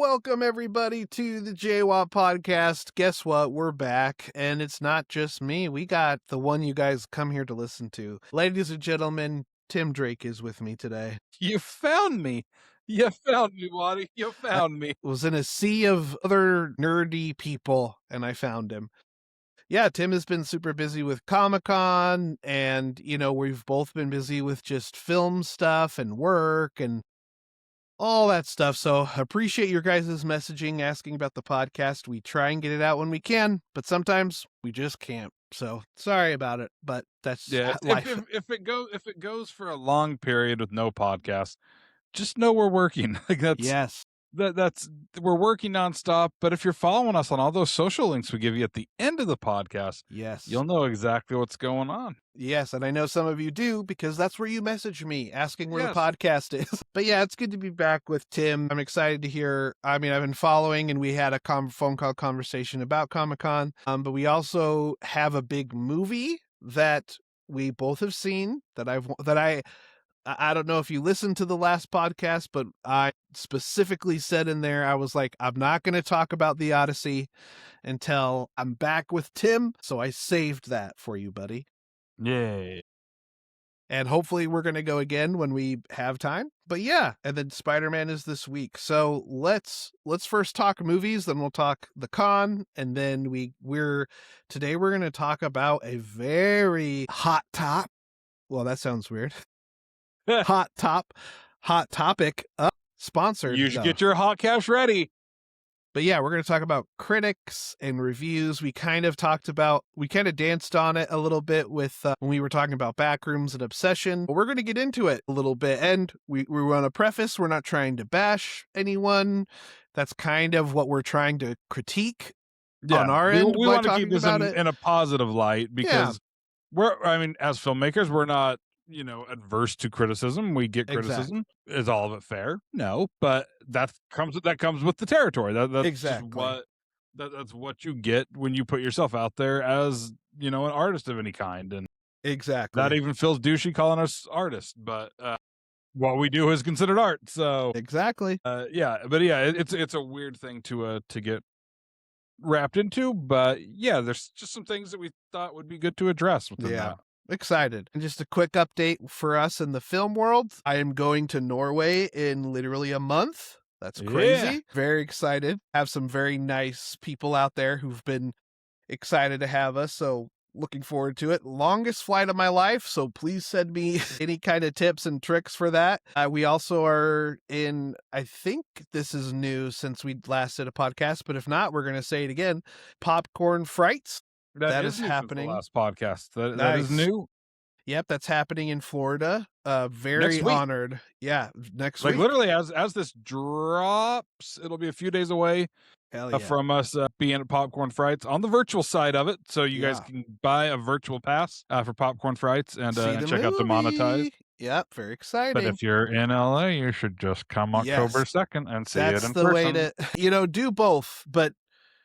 Welcome everybody to the J-WAT podcast. Guess what? We're back, and it's not just me. We got the one you guys come here to listen to. Ladies and gentlemen, Tim Drake is with me today. You found me. You found me, Waddy. You found me. Was in a sea of other nerdy people, and I found him. Yeah, Tim has been super busy with Comic-Con, and, we've both been busy with just film stuff and work and all that stuff. So appreciate your guys' messaging, asking about the podcast. We try and get it out when we can, but sometimes we just can't. So sorry about it, but that's life. If it goes for a long period with no podcast, just know we're working. Yes. That's we're working nonstop. But if you're following us on all those social links we give you at the end of the podcast, yes, you'll know exactly what's going on. Yes, and I know some of you do because that's where you message me asking where the podcast is. But yeah, it's good to be back with Tim. I'm excited to hear. I mean, I've been following, and we had a phone call conversation about Comic-Con. But we also have a big movie that we both have seen that I don't know if you listened to the last podcast, but I specifically said in there, I was like, I'm not going to talk about the Odyssey until I'm back with Tim. So I saved that for you, buddy. Yay. And hopefully we're going to go again when we have time. But yeah, and then Spider-Man is this week. So let's first talk movies, then we'll talk the con, and then today we're going to talk about a very hot top. Well, that sounds weird. hot topic. Sponsored. You should get your hot cash ready. But yeah, we're going to talk about critics and reviews. We kind of danced on it a little bit with when we were talking about Backrooms and Obsession. But we're going to get into it a little bit. And we want to preface, we're not trying to bash anyone. That's kind of what we're trying to critique on our end. We want to keep this in a positive light because as filmmakers, we're not, adverse to criticism. We get criticism. Exactly. Is all of it fair? No, but that comes with the territory. That's exactly that's what you get when you put yourself out there as, an artist of any kind. And exactly that even feels douchey calling us artists, but what we do is considered art. So exactly. It's a weird thing to get wrapped into, but yeah, there's just some things that we thought would be good to address within that. Excited. And just a quick update for us in the film world. I am going to Norway in literally a month. That's crazy. Yeah. Very excited. Have some very nice people out there who've been excited to have us. So looking forward to it. Longest flight of my life. So please send me any kind of tips and tricks for that. We also are in, I think this is new since we last did a podcast, but if not, we're going to say it again. Popcorn Frights. That is happening. The last podcast. That is new. Yep, that's happening in Florida. Very honored. Yeah, next week. Like literally, as this drops, it'll be a few days away from us being at Popcorn Frights on the virtual side of it. So you guys can buy a virtual pass for Popcorn Frights and check out the monetized. Yep, very exciting. But if you're in LA, you should just come October 2nd and see it in person. That's the way to, do both. But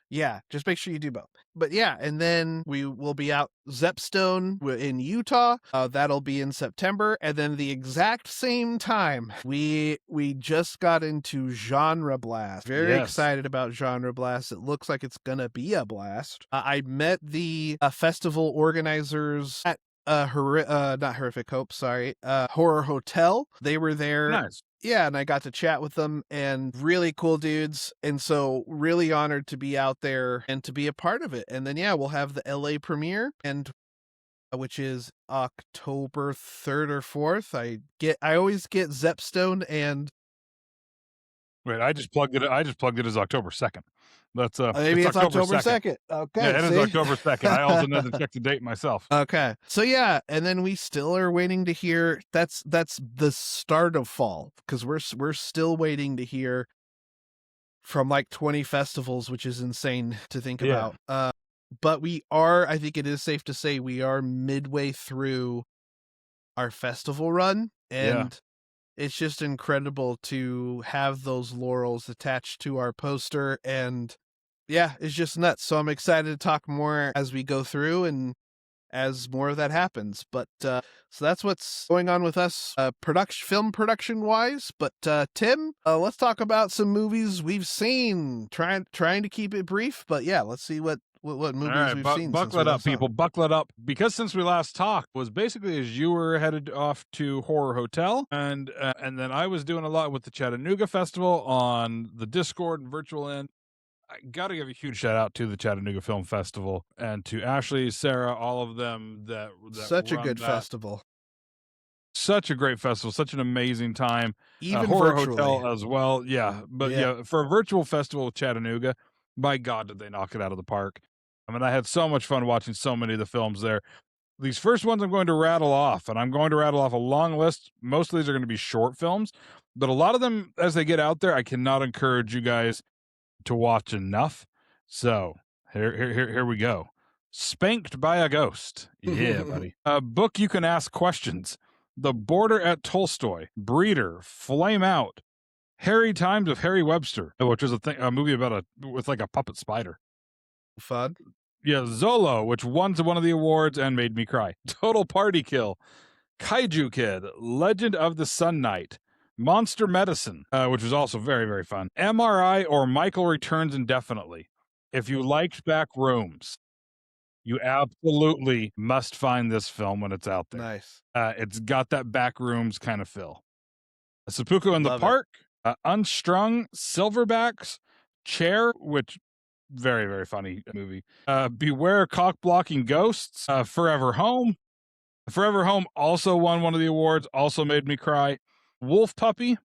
yeah, just make sure you do both. But yeah, and then we will be out Zepstone in Utah. That'll be in September. And then the exact same time, we just got into Genre Blast. Very excited about Genre Blast. It looks like it's going to be a blast. I met the festival organizers at not Horrific Hope, Horror Hotel. They were there. Nice. Yeah, and I got to chat with them, and really cool dudes. And so really honored to be out there and to be a part of it. And then, we'll have the LA premiere, and which is October 3rd or 4th. I always get Zepstone and... Wait, I just plugged it as October 2nd. That's maybe it's October 2nd. Okay. Yeah, it is October 2nd. I also need to check the date myself. Okay. So yeah, and then we still are waiting to hear. That's the start of fall, because we're still waiting to hear from like 20 festivals, which is insane to think about. But I think it is safe to say we are midway through our festival run, and it's just incredible to have those laurels attached to our poster, and it's just nuts. So I'm excited to talk more as we go through, and as more of that happens. But so that's what's going on with us film production wise. But Tim, let's talk about some movies we've seen. Trying to keep it brief, but yeah, let's see what movies we've seen. Buckle it up, people. Buckle it up, because since we last talked was basically as you were headed off to Horror Hotel, and then I was doing a lot with the Chattanooga Festival on the Discord and virtual end. I got to give a huge shout out to the Chattanooga Film Festival and to Ashley, Sarah, all of them that such a good festival. Such a great festival, such an amazing time. Even Horror virtually. Hotel as well. Yeah. But yeah, for a virtual festival with Chattanooga, by God, did they knock it out of the park. I mean, I had so much fun watching so many of the films there. These first ones I'm going to rattle off, and I'm going to rattle off a long list. Most of these are going to be short films, but a lot of them, as they get out there, I cannot encourage you guys to watch enough. So here we go. Spanked by a Ghost. Yeah, buddy. A book you can ask questions. The Border at Tolstoy. Breeder. Flame Out. Harry Times of Harry Webster, which is a movie about with like a puppet spider. Fun. Yeah, Zolo, which won one of the awards and made me cry. Total Party Kill. Kaiju Kid. Legend of the Sun Knight. Monster Medicine, which was also very, very fun. MRI or Michael Returns Indefinitely. If you liked Back Rooms, you absolutely must find this film when it's out there. Nice. It's got that Back Rooms kind of feel. Seppuku in the Park, Unstrung, Silverbacks, Chair, which very, very funny movie. Beware Cock Blocking Ghosts, Forever Home. Forever Home also won one of the awards, also made me cry. Wolf Puppy,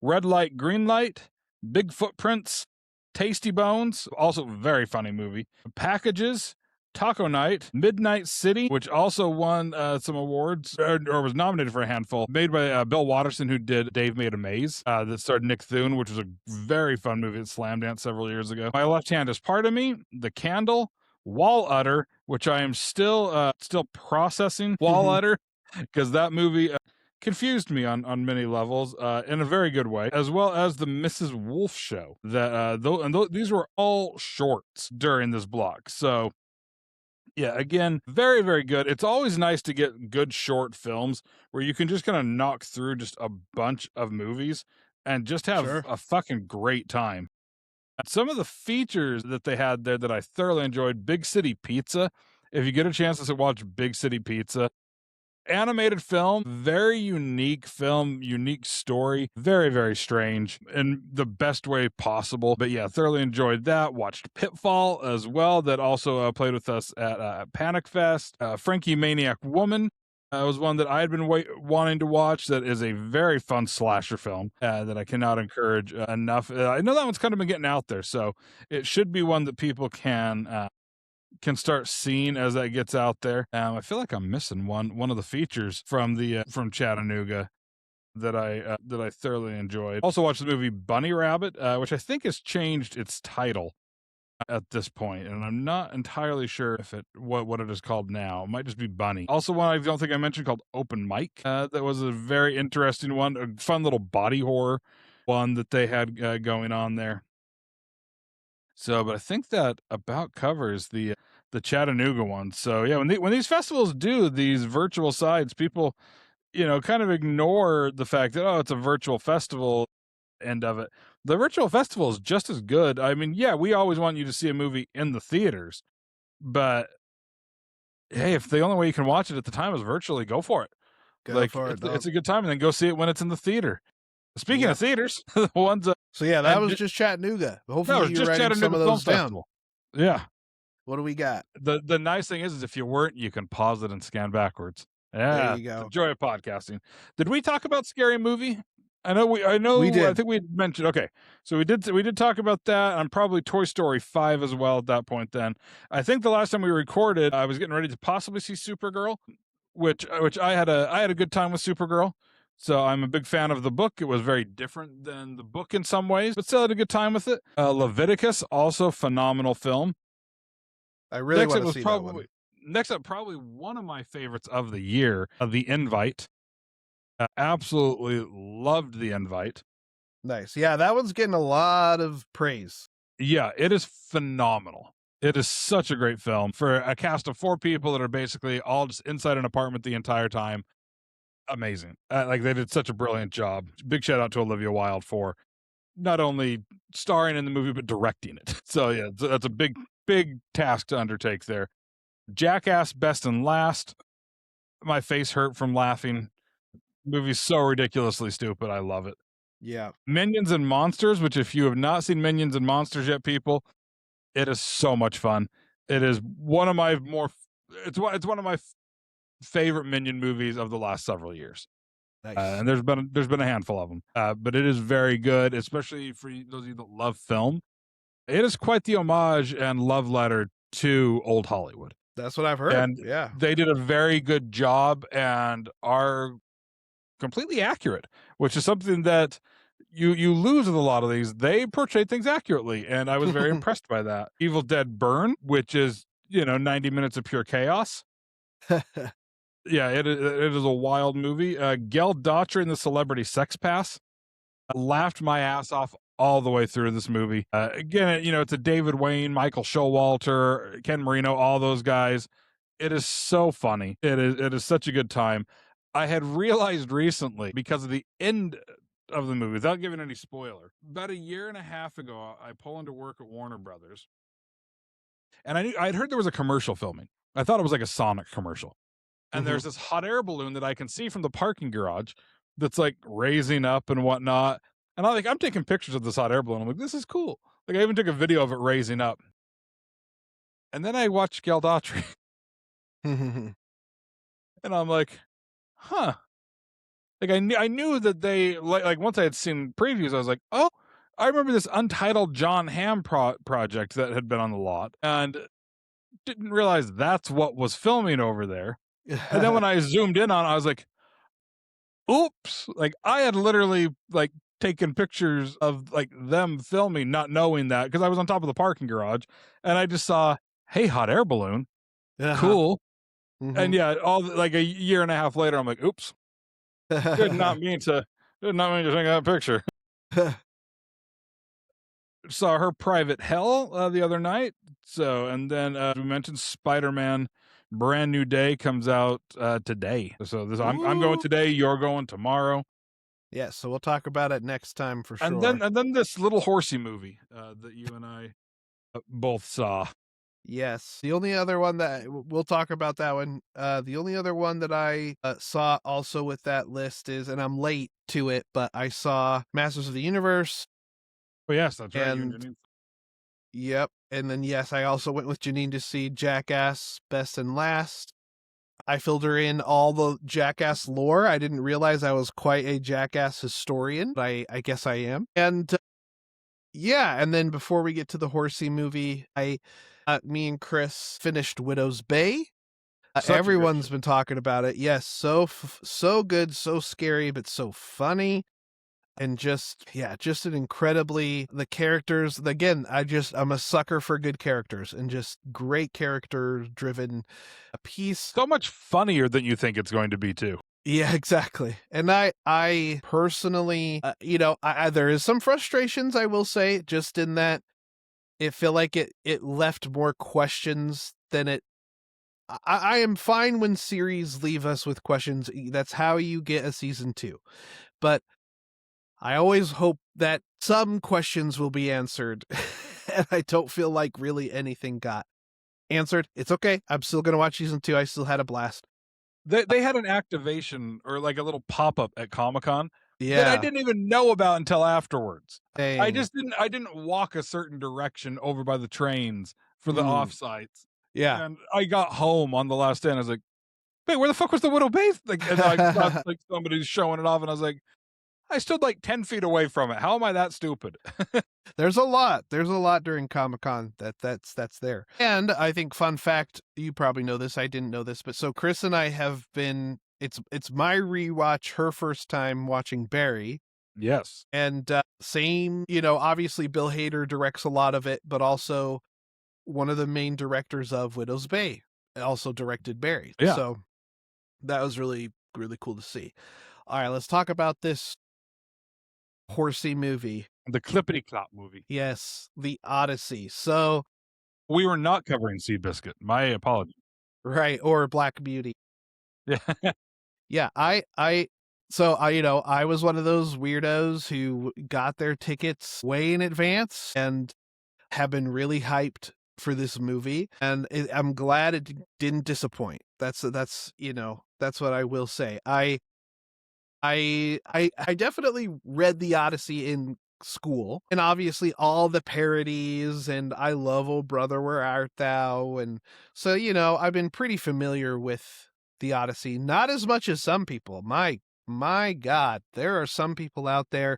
Red Light, Green Light, Big Footprints, Tasty Bones, also very funny movie. Packages, Taco Night, Midnight City, which also won some awards, or was nominated for a handful, made by Bill Watterson, who did Dave Made a Maze, that starred Nick Thune, which was a very fun movie at Slam Dance several years ago. My Left Hand is Part of Me, The Candle, Wall Utter, which I am still processing, Wall Utter, because that movie confused me on many levels in a very good way, as well as the Mrs. Wolf Show. These were all shorts during this block. So yeah, again, very, very good. It's always nice to get good short films where you can just kind of knock through just a bunch of movies and just have a fucking great time. Some of the features that they had there that I thoroughly enjoyed: Big City Pizza. If you get a chance to watch Big City Pizza, animated film, very unique film, unique story, very, very strange in the best way possible. But yeah, thoroughly enjoyed that. Watched Pitfall as well, that also played with us at Panic Fest. Frankie Maniac Woman was one that I had been wanting to watch. That is a very fun slasher film that I cannot encourage enough. I know that one's kind of been getting out there, so it should be one that people can start seeing as that gets out there. I feel like I'm missing one of the features from Chattanooga that I thoroughly enjoyed. Also watched the movie Bunny Rabbit, which I think has changed its title at this point, and I'm not entirely sure if what it is called now. It might just be Bunny. Also, one I don't think I mentioned called Open Mic. That was a very interesting one, a fun little body horror one that they had going on there. So, but I think that about covers the Chattanooga one. So yeah, when these festivals do these virtual sides, people, kind of ignore the fact that, oh, it's a virtual festival end of it. The virtual festival is just as good. I mean, yeah, we always want you to see a movie in the theaters, but hey, if the only way you can watch it at the time is virtually, go for it. It's a good time, and then go see it when it's in the theater. Speaking of theaters, the ones. So yeah, that was just Chattanooga. Hopefully, you're writing some of those down. Festival. Yeah. What do we got? The nice thing is if you weren't, you can pause it and scan backwards. Yeah, there you go. The joy of podcasting. Did we talk about Scary Movie? I know we did. I think we mentioned. Okay, so we did talk about that. And probably Toy Story 5 as well at that point. Then I think the last time we recorded, I was getting ready to possibly see Supergirl, which I had a good time with Supergirl. So I'm a big fan of the book. It was very different than the book in some ways, but still had a good time with it. Leviticus, also phenomenal film. I really want to see that one. Next up, probably one of my favorites of the year, The Invite. Absolutely loved The Invite. Nice. Yeah, that one's getting a lot of praise. Yeah, it is phenomenal. It is such a great film for a cast of 4 people that are basically all just inside an apartment the entire time. Amazing. Like, they did such a brilliant job. Big shout out to Olivia Wilde for not only starring in the movie, but directing it. So, yeah, that's a big, big task to undertake there. Jackass Best and Last. My face hurt from laughing. Movie's so ridiculously stupid. I love it. Yeah. Minions and Monsters, which if you have not seen Minions and Monsters yet, people, it is so much fun. It is one of my it's one of my favorite Minion movies of the last several years. Nice. And there's been a handful of them, but it is very good, especially for those of you that love film. It is quite the homage and love letter to old Hollywood. That's what I've heard. And yeah, they did a very good job and are completely accurate, which is something that you lose with a lot of these. They portray things accurately, and I was very impressed by that. Evil Dead Burn, which is 90 minutes of pure chaos. Yeah, it is a wild movie. Gel Daughtry and the Celebrity Sex Pass. I laughed my ass off all the way through this movie. Again, it's a David Wayne, Michael Showalter, Ken Marino, all those guys. It is so funny. It is such a good time. I had realized recently, because of the end of the movie, without giving any spoiler, about a year and a half ago, I pull into work at Warner Brothers, and I'd heard there was a commercial filming. I thought it was like a Sonic commercial. And there's this hot air balloon that I can see from the parking garage that's like raising up and whatnot. And I'm taking pictures of this hot air balloon. I'm like, this is cool. Like, I even took a video of it raising up. And then I watched Gel Daughtry. And I'm like, huh. Like, I knew that they, like once I had seen previews, I was like, oh, I remember this untitled John Hamm project that had been on the lot, and didn't realize that's what was filming over there. And then when I zoomed in on it, I was like, oops. Like, I had literally like taken pictures of like them filming, not knowing that, because I was on top of the parking garage, and I just saw, hey, hot air balloon. Cool. And yeah, all like a year and a half later, I'm like, oops. Did not mean to take that picture. Saw her Private Hell the other night. So, and then we mentioned Spider-Man Brand New Day comes out today. So I'm going today, you're going tomorrow. Yeah, so we'll talk about it next time for sure. And then this Little Horsey movie that you and I both saw. Yes. The only other one that we'll talk about that one. The only other one that I saw also with that list is, and I'm late to it, but I saw Masters of the Universe. Oh yes, that's right. And yep. And then yes, I also went with Janine to see Jackass Best and Last. I filled her in all the Jackass lore. I didn't realize I was quite a Jackass historian, but I guess I am. And yeah, and then before we get to the Horsey movie, me and Chris finished Widow's Bay. Everyone's been talking about it. Yes, so good, so scary, but so funny. And just an incredibly, the characters, again, I'm a sucker for good characters and just great character driven piece. So much funnier than you think it's going to be too. Yeah, exactly. And I personally, there is some frustrations, I will say, just in that it feel like it left more questions than it. I am fine when series leave us with questions. That's how you get a season 2. But I always hope that some questions will be answered. And I don't feel like really anything got answered. It's okay. I'm still going to watch season 2. I still had a blast. They had an activation or like a little pop-up at Comic-Con that I Yeah. didn't even know about until afterwards. Dang. I didn't walk a certain direction over by the trains for the offsites. Yeah. And I got home on the last day and I was like, wait, where the fuck was the Widow Bay? Like, and I saw like somebody's showing it off and I was like, I stood like 10 feet away from it. How am I that stupid? There's a lot during Comic-Con that's there. And I think, fun fact, you probably know this, I didn't know this, but so Chris and I have been, it's my rewatch, her first time watching Barry. Yes. And same, obviously Bill Hader directs a lot of it, but also one of the main directors of Widow's Bay also directed Barry. Yeah. So that was really, really cool to see. All right, let's talk about this Horsey movie. The Clippity Clop movie. Yes, the Odyssey. So We were not covering Seabiscuit. My apologies. Right, or Black Beauty. Yeah. Yeah, I was one of those weirdos who got their tickets way in advance and have been really hyped for this movie, and I'm glad it didn't disappoint. That's what I will say. I definitely read the Odyssey in school, and obviously all the parodies and I love Oh Brother Where Art Thou, and so I've been pretty familiar with the Odyssey, not as much as some people. My God, there are some people out there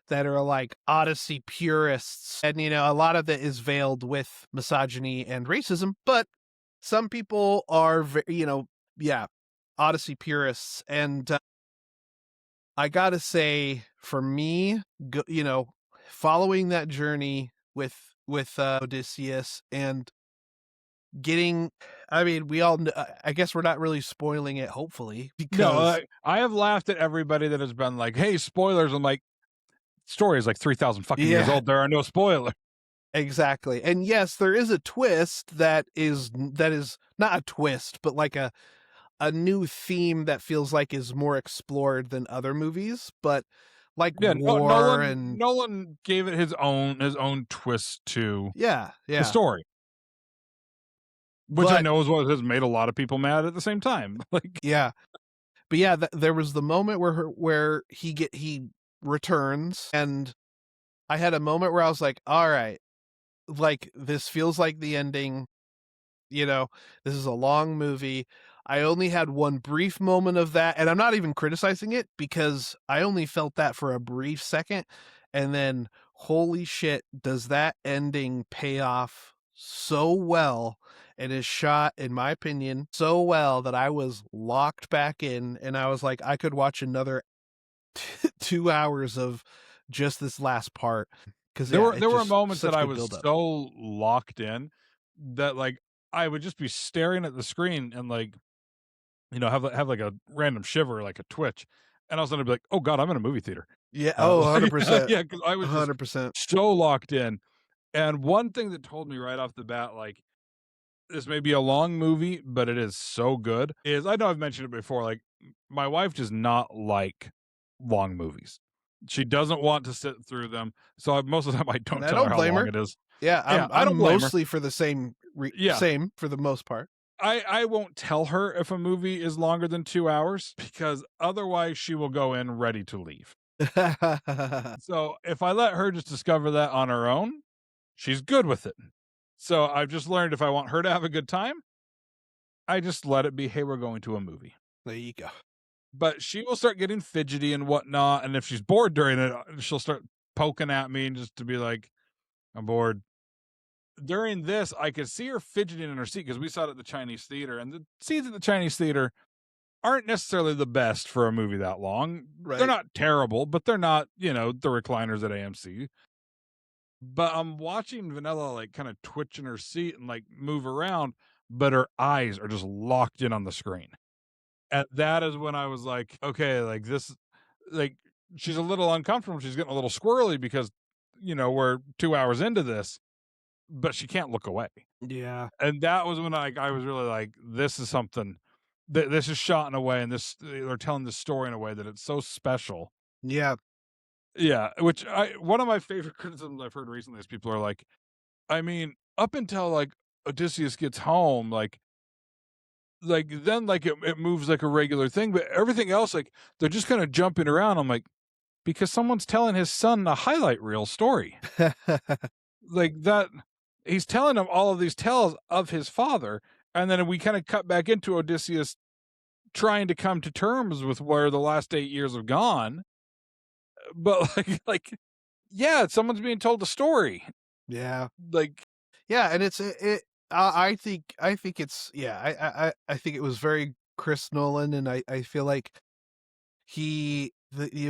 that are like Odyssey purists, and a lot of it is veiled with misogyny and racism, but some people are yeah, Odyssey purists, and I gotta say, for me, following that journey with Odysseus and getting, I mean, we all, I guess we're not really spoiling it, hopefully, No, because I have laughed at everybody that has been like, "Hey, spoilers." I'm like, story is like 3,000 fucking years yeah, old. There are no spoilers. exactly. And yes, there is a twist that is not a twist, but like a new theme that feels like is more explored than other movies, but like Yeah, no, war and Nolan gave it his own twist to yeah, the yeah. story, which I But know is what has made a lot of people mad at the same time. Like, yeah, but yeah, there was the moment where he returns, and I had a moment where I was like, all right, like this feels like the ending. You know, this is a long movie. I only had one brief moment of that, and I'm not even criticizing it because I only felt that for a brief second. And then, holy shit, does that ending pay off so well and is shot, in my opinion, so well that I was locked back in and I was like, I could watch another 2 hours of just this last part. Cause there yeah, were it's there were just moments that such I good was buildup. so locked in that, like, I would just be staring at the screen and, like, have like a random shiver, like a twitch, and all of a sudden I'd be like, "Oh god, I'm in a movie theater." Yeah. Oh, Like, 100%. yeah, because I was just 100%. so locked in. And one thing that told me right off the bat, like, this may be a long movie, but it is so good, is I know I've mentioned it before, like, my wife does not like long movies. She doesn't want to sit through them, so most of the time I And don't I tell her don't how blame long her. it is. Yeah, Yeah, I don't I'm blame her. mostly for the Yeah. same for the most part. I won't tell her if a movie is longer than 2 hours because otherwise she will go in ready to leave. So, if I let her just discover that on her own, she's good with it. So, I've just learned if I want her to have a good time, I just let it be, "Hey, we're going to a movie." There you go. But she will start getting fidgety and whatnot, and if she's bored during it, she'll start poking at me and just to be like, "I'm bored." During this, I could see her fidgeting in her seat because we saw it at the Chinese theater, and the seats at the Chinese theater aren't necessarily the best for a movie that long. They're Right. not terrible, but they're not, the recliners at AMC. But I'm watching Vanilla like kind of twitch in her seat and like move around, but her eyes are just locked in on the screen. And that is when I was like, okay, like this, like she's a little uncomfortable. She's getting a little squirrely because, we're 2 hours into this, but she can't look away. Yeah. And that was when I was really like, this is something that this is shot in a way, and this they're telling this story in a way that it's so special. Yeah. Yeah, which I one of my favorite criticisms I've heard recently is people are like, I mean, up until like Odysseus gets home, like then like it moves like a regular thing, but everything else, like they're just kind of jumping around. I'm like, because someone's telling his son a highlight reel story. Like that he's telling him all of these tales of his father, and then we kind of cut back into Odysseus trying to come to terms with where the last 8 years have gone. But like yeah, someone's being told a story. Yeah. Like Yeah, and I think it's yeah, I think it was very Chris Nolan, and I feel like it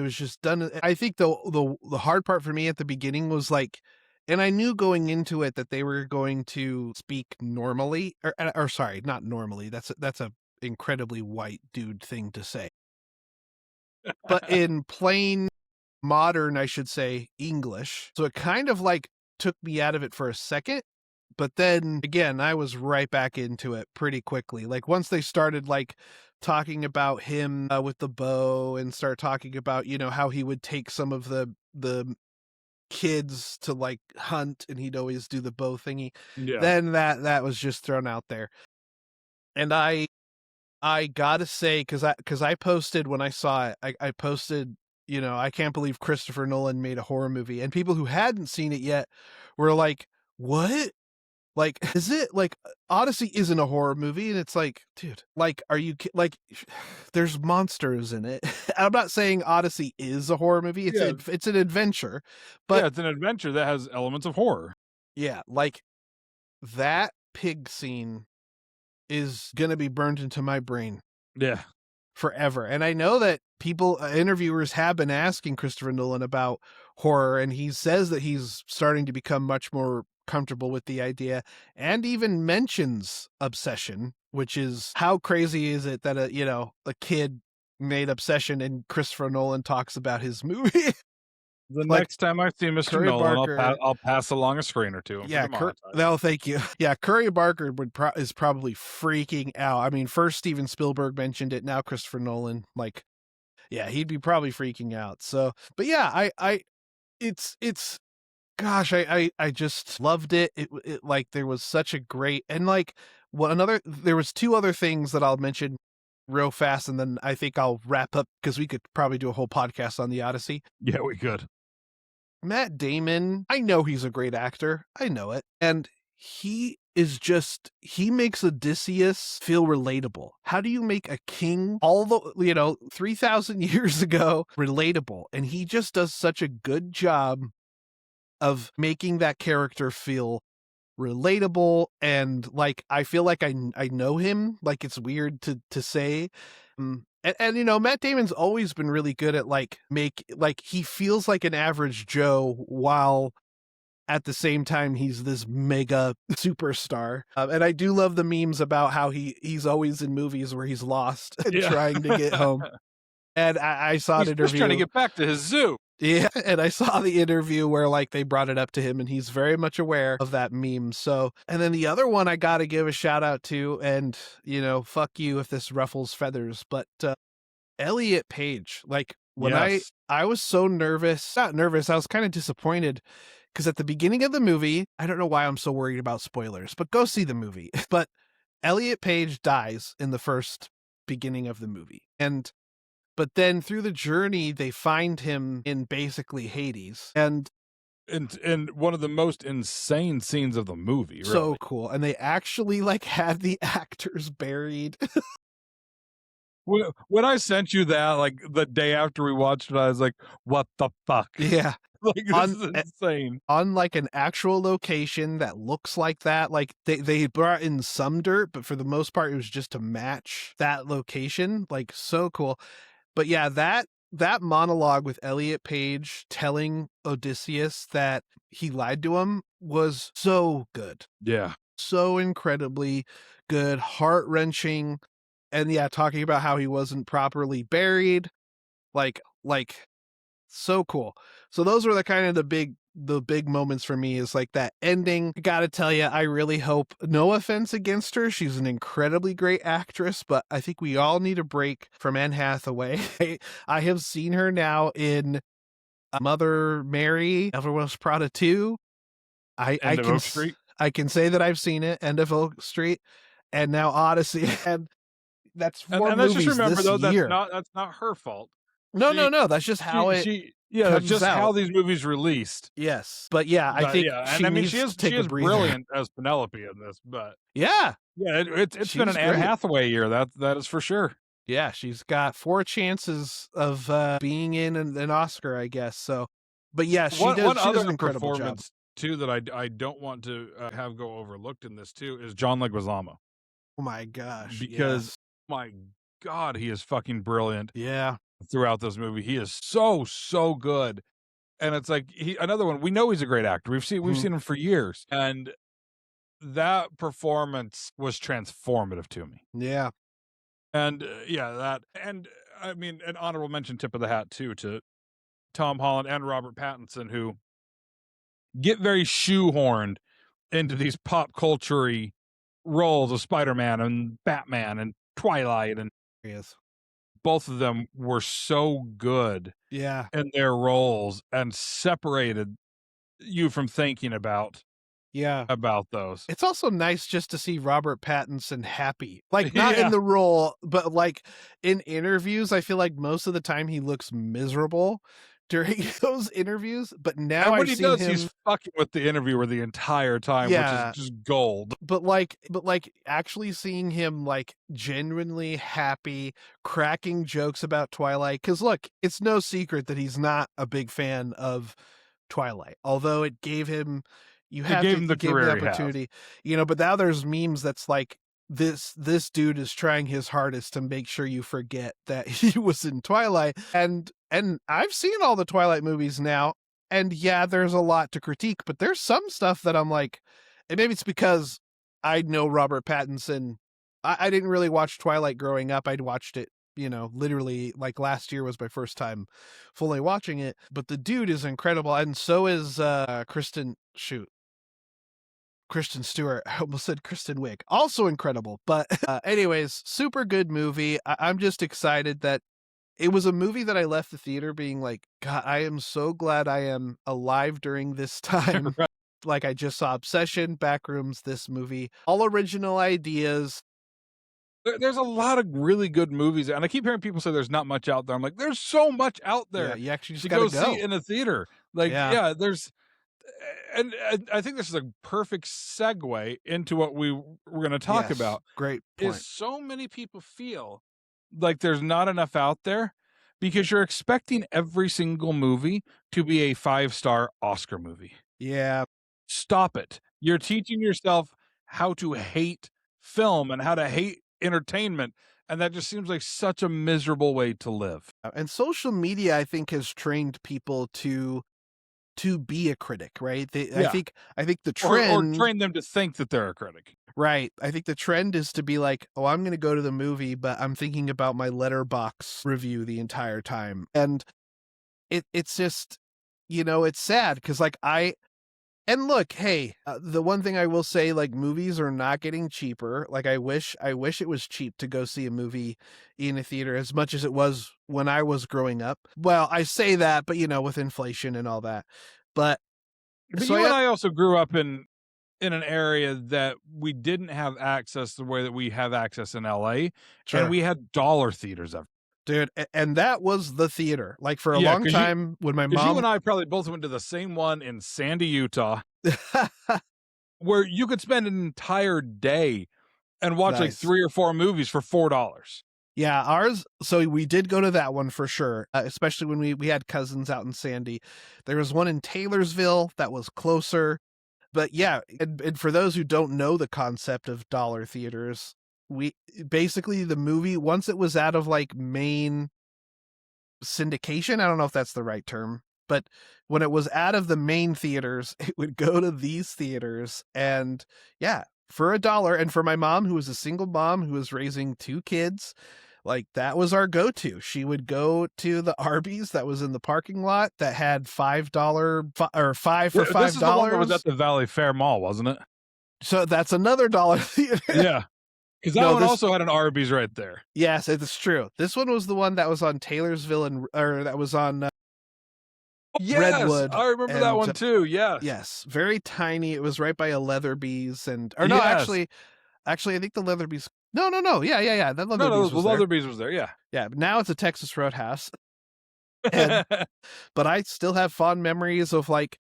was just done. I think the hard part for me at the beginning was like, and I knew going into it that they were going to speak normally, or sorry, not normally. That's a incredibly white dude thing to say. But in plain modern, I should say, English. So it kind of like took me out of it for a second. But then again, I was right back into it pretty quickly. Like once they started like talking about him with the bow and start talking about, you know, how he would take some of the kids to like hunt and he'd always do the bow thingy. Yeah. Then that was just thrown out there. And I gotta say, cause I posted when I saw it, I posted, you know, I can't believe Christopher Nolan made a horror movie. And people who hadn't seen it yet were like, what? Like, is it like Odyssey isn't a horror movie? And it's like, dude, like, are you like, there's monsters in it. I'm not saying Odyssey is a horror movie. It's an adventure, but it's an adventure that has elements of horror. Yeah, like that pig scene is gonna be burned into my brain. Yeah. Forever. And I know that people, interviewers have been asking Christopher Nolan about horror, and he says that he's starting to become much more comfortable with the idea and even mentions Obsession, which is how crazy is it that a kid made Obsession and Christopher Nolan talks about his movie. The Like, next time I see Mr. Curry Nolan, Barker, I'll pass along a screen or two. yeah, no, thank you. Yeah, Curry Barker is probably freaking out. I mean, first Steven Spielberg mentioned it, now Christopher Nolan. Like, yeah, he'd be probably freaking out. So, but yeah, it's gosh, I just loved it. It like there was such a great, and like there was two other things that I'll mention real fast, and then I think I'll wrap up because we could probably do a whole podcast on the Odyssey. Yeah, we could. Matt Damon, I know he's a great actor. I know it. And he makes Odysseus feel relatable. How do you make a king 3,000 years ago relatable? And he just does such a good job of making that character feel relatable, and like I feel like I know him. Like, it's weird to say. And you know, Matt Damon's always been really good at he feels like an average Joe while at the same time he's this mega superstar. And I do love the memes about how he's always in movies where he's lost and trying to get home. And I saw an interview. He's trying to get back to his zoo. Yeah, and I saw the interview where like they brought it up to him, and he's very much aware of that meme. So, and then the other one I got to give a shout out to, and you know, fuck you if this ruffles feathers, but Elliot Page. Like when I was so nervous, not nervous, I was kind of disappointed because at the beginning of the movie, I don't know why I'm so worried about spoilers, but go see the movie. But Elliot Page dies in the first beginning of the movie, but then through the journey, they find him in basically Hades. And one of the most insane scenes of the movie. Really. So cool. And they actually like had the actors buried. When I sent you that, like the day after we watched it, I was like, what the fuck? Yeah. Like, this is insane. On like an actual location that looks like that. Like they brought in some dirt, but for the most part, it was just to match that location. Like, so cool. But yeah, that monologue with Elliot Page telling Odysseus that he lied to him was so good. Yeah. So incredibly good, heart-wrenching. And yeah, talking about how he wasn't properly buried. Like so cool. So those were the big moments for me, is like that ending. I gotta tell you, I really hope, no offense against her, she's an incredibly great actress, but I think we all need a break from Anne Hathaway. I have seen her now in Mother Mary, Devil Wears Prada 2. I can say that I've seen it, End of Oak Street, and now Odyssey. And that's four movies just remember, this though, year. That's not her fault. No. That's just how that's just how these movies released. Yes, but yeah, I think she is brilliant as Penelope in this. But yeah, it's been an Anne Hathaway year. That is for sure. Yeah, she's got 4 chances of being in an Oscar, I guess. So, but yeah, she does an incredible performance job too that I don't want to have go overlooked in this too is John Leguizamo. Oh my gosh! Because my God, he is fucking brilliant. Yeah. Throughout this movie, he is so good, and it's like another one. We know he's a great actor. We've seen him for years, and that performance was transformative to me. Yeah, and and I mean, an honorable mention, tip of the hat too, to Tom Holland and Robert Pattinson, who get very shoehorned into these pop culture roles of Spider-Man and Batman and Twilight, and Yes. both of them were so good Yeah. in their roles and separated you from thinking about those. It's also nice just to see Robert Pattinson happy. Like, not in Yeah. the role, but, like, in interviews, I feel like most of the time he looks miserable during those interviews, but now And when I've he seen does, him. he's fucking with the interviewer the entire time, which is Yeah. just gold. But actually seeing him, like, genuinely happy, cracking jokes about Twilight. Because look, it's no secret that he's not a big fan of Twilight, although it gave him It gave him the you gave him the career he has. opportunity, but now there's memes that's like, this dude is trying his hardest to make sure you forget that he was in Twilight. And I've seen all the Twilight movies now, and yeah, there's a lot to critique, but there's some stuff that I'm like, and maybe it's because I know Robert Pattinson. I didn't really watch Twilight growing up. I'd watched it, literally, like, last year was my first time fully watching it. But the dude is incredible, and so is Kristen Stewart. I almost said Kristen Wiig. Also incredible. But anyways, super good movie. I'm just excited that it was a movie that I left the theater being like, God, I am so glad I am alive during this time. Right. Like, I just saw Obsession, Backrooms, this movie, all original ideas. There's a lot of really good movies, and I keep hearing people say there's not much out there. I'm like, there's so much out there. Yeah, you actually just to gotta go see in a theater. Like, Yeah. there's, and I think this is a perfect segue into what we're going to talk Yes, about. great point. Is so many people feel like there's not enough out there because you're expecting every single movie to be a 5-star Oscar movie. Yeah. Stop it. You're teaching yourself how to hate film and how to hate entertainment, and that just seems like such a miserable way to live. And social media, I think, has trained people to be a critic, right? I think the trend, or train them to think that they're a critic. right? I think the trend is to be like, oh, I'm going to go to the movie, but I'm thinking about my Letterboxd review the entire time, and it's just, it's sad because, like, and look, hey, the one thing I will say, like, movies are not getting cheaper. Like, I wish it was cheap to go see a movie in a theater as much as it was when I was growing up. Well, I say that, but with inflation and all that. But so you and I also grew up in an area that we didn't have access the way that we have access in LA. Sure. And we had dollar theaters everywhere. Dude, and that was the theater. Like, for a long time, when my mom... you and I probably both went to the same one in Sandy, Utah, where you could spend an entire day and watch like 3 or 4 movies for $4. Yeah, ours. So we did go to that one for sure, especially when we had cousins out in Sandy. There was one in Taylorsville that was closer. But yeah, and for those who don't know the concept of dollar theaters, we basically, the movie, once it was out of, like, main syndication, I don't know if that's the right term, but when it was out of the main theaters, it would go to these theaters, and yeah, for $1. And for my mom, who was a single mom who was raising 2 kids, like, that was our go-to. She would go to the Arby's that was in the parking lot that had $5 or 5 for $5. This is the one that was at the Valley Fair Mall, wasn't it? So that's another dollar theater. Yeah. Because that one also had an Arby's right there. Yes, it's true. This one was the one that was on Taylorsville, or that was on Redwood. I remember that one too. Yes. Yes. Very tiny. It was right by a Leatherby's, actually, I think the Leatherby's. No. Yeah. That Leatherby's was there. Leatherby's was there. Yeah. Yeah. But now it's a Texas Roadhouse. But I still have fond memories of, like,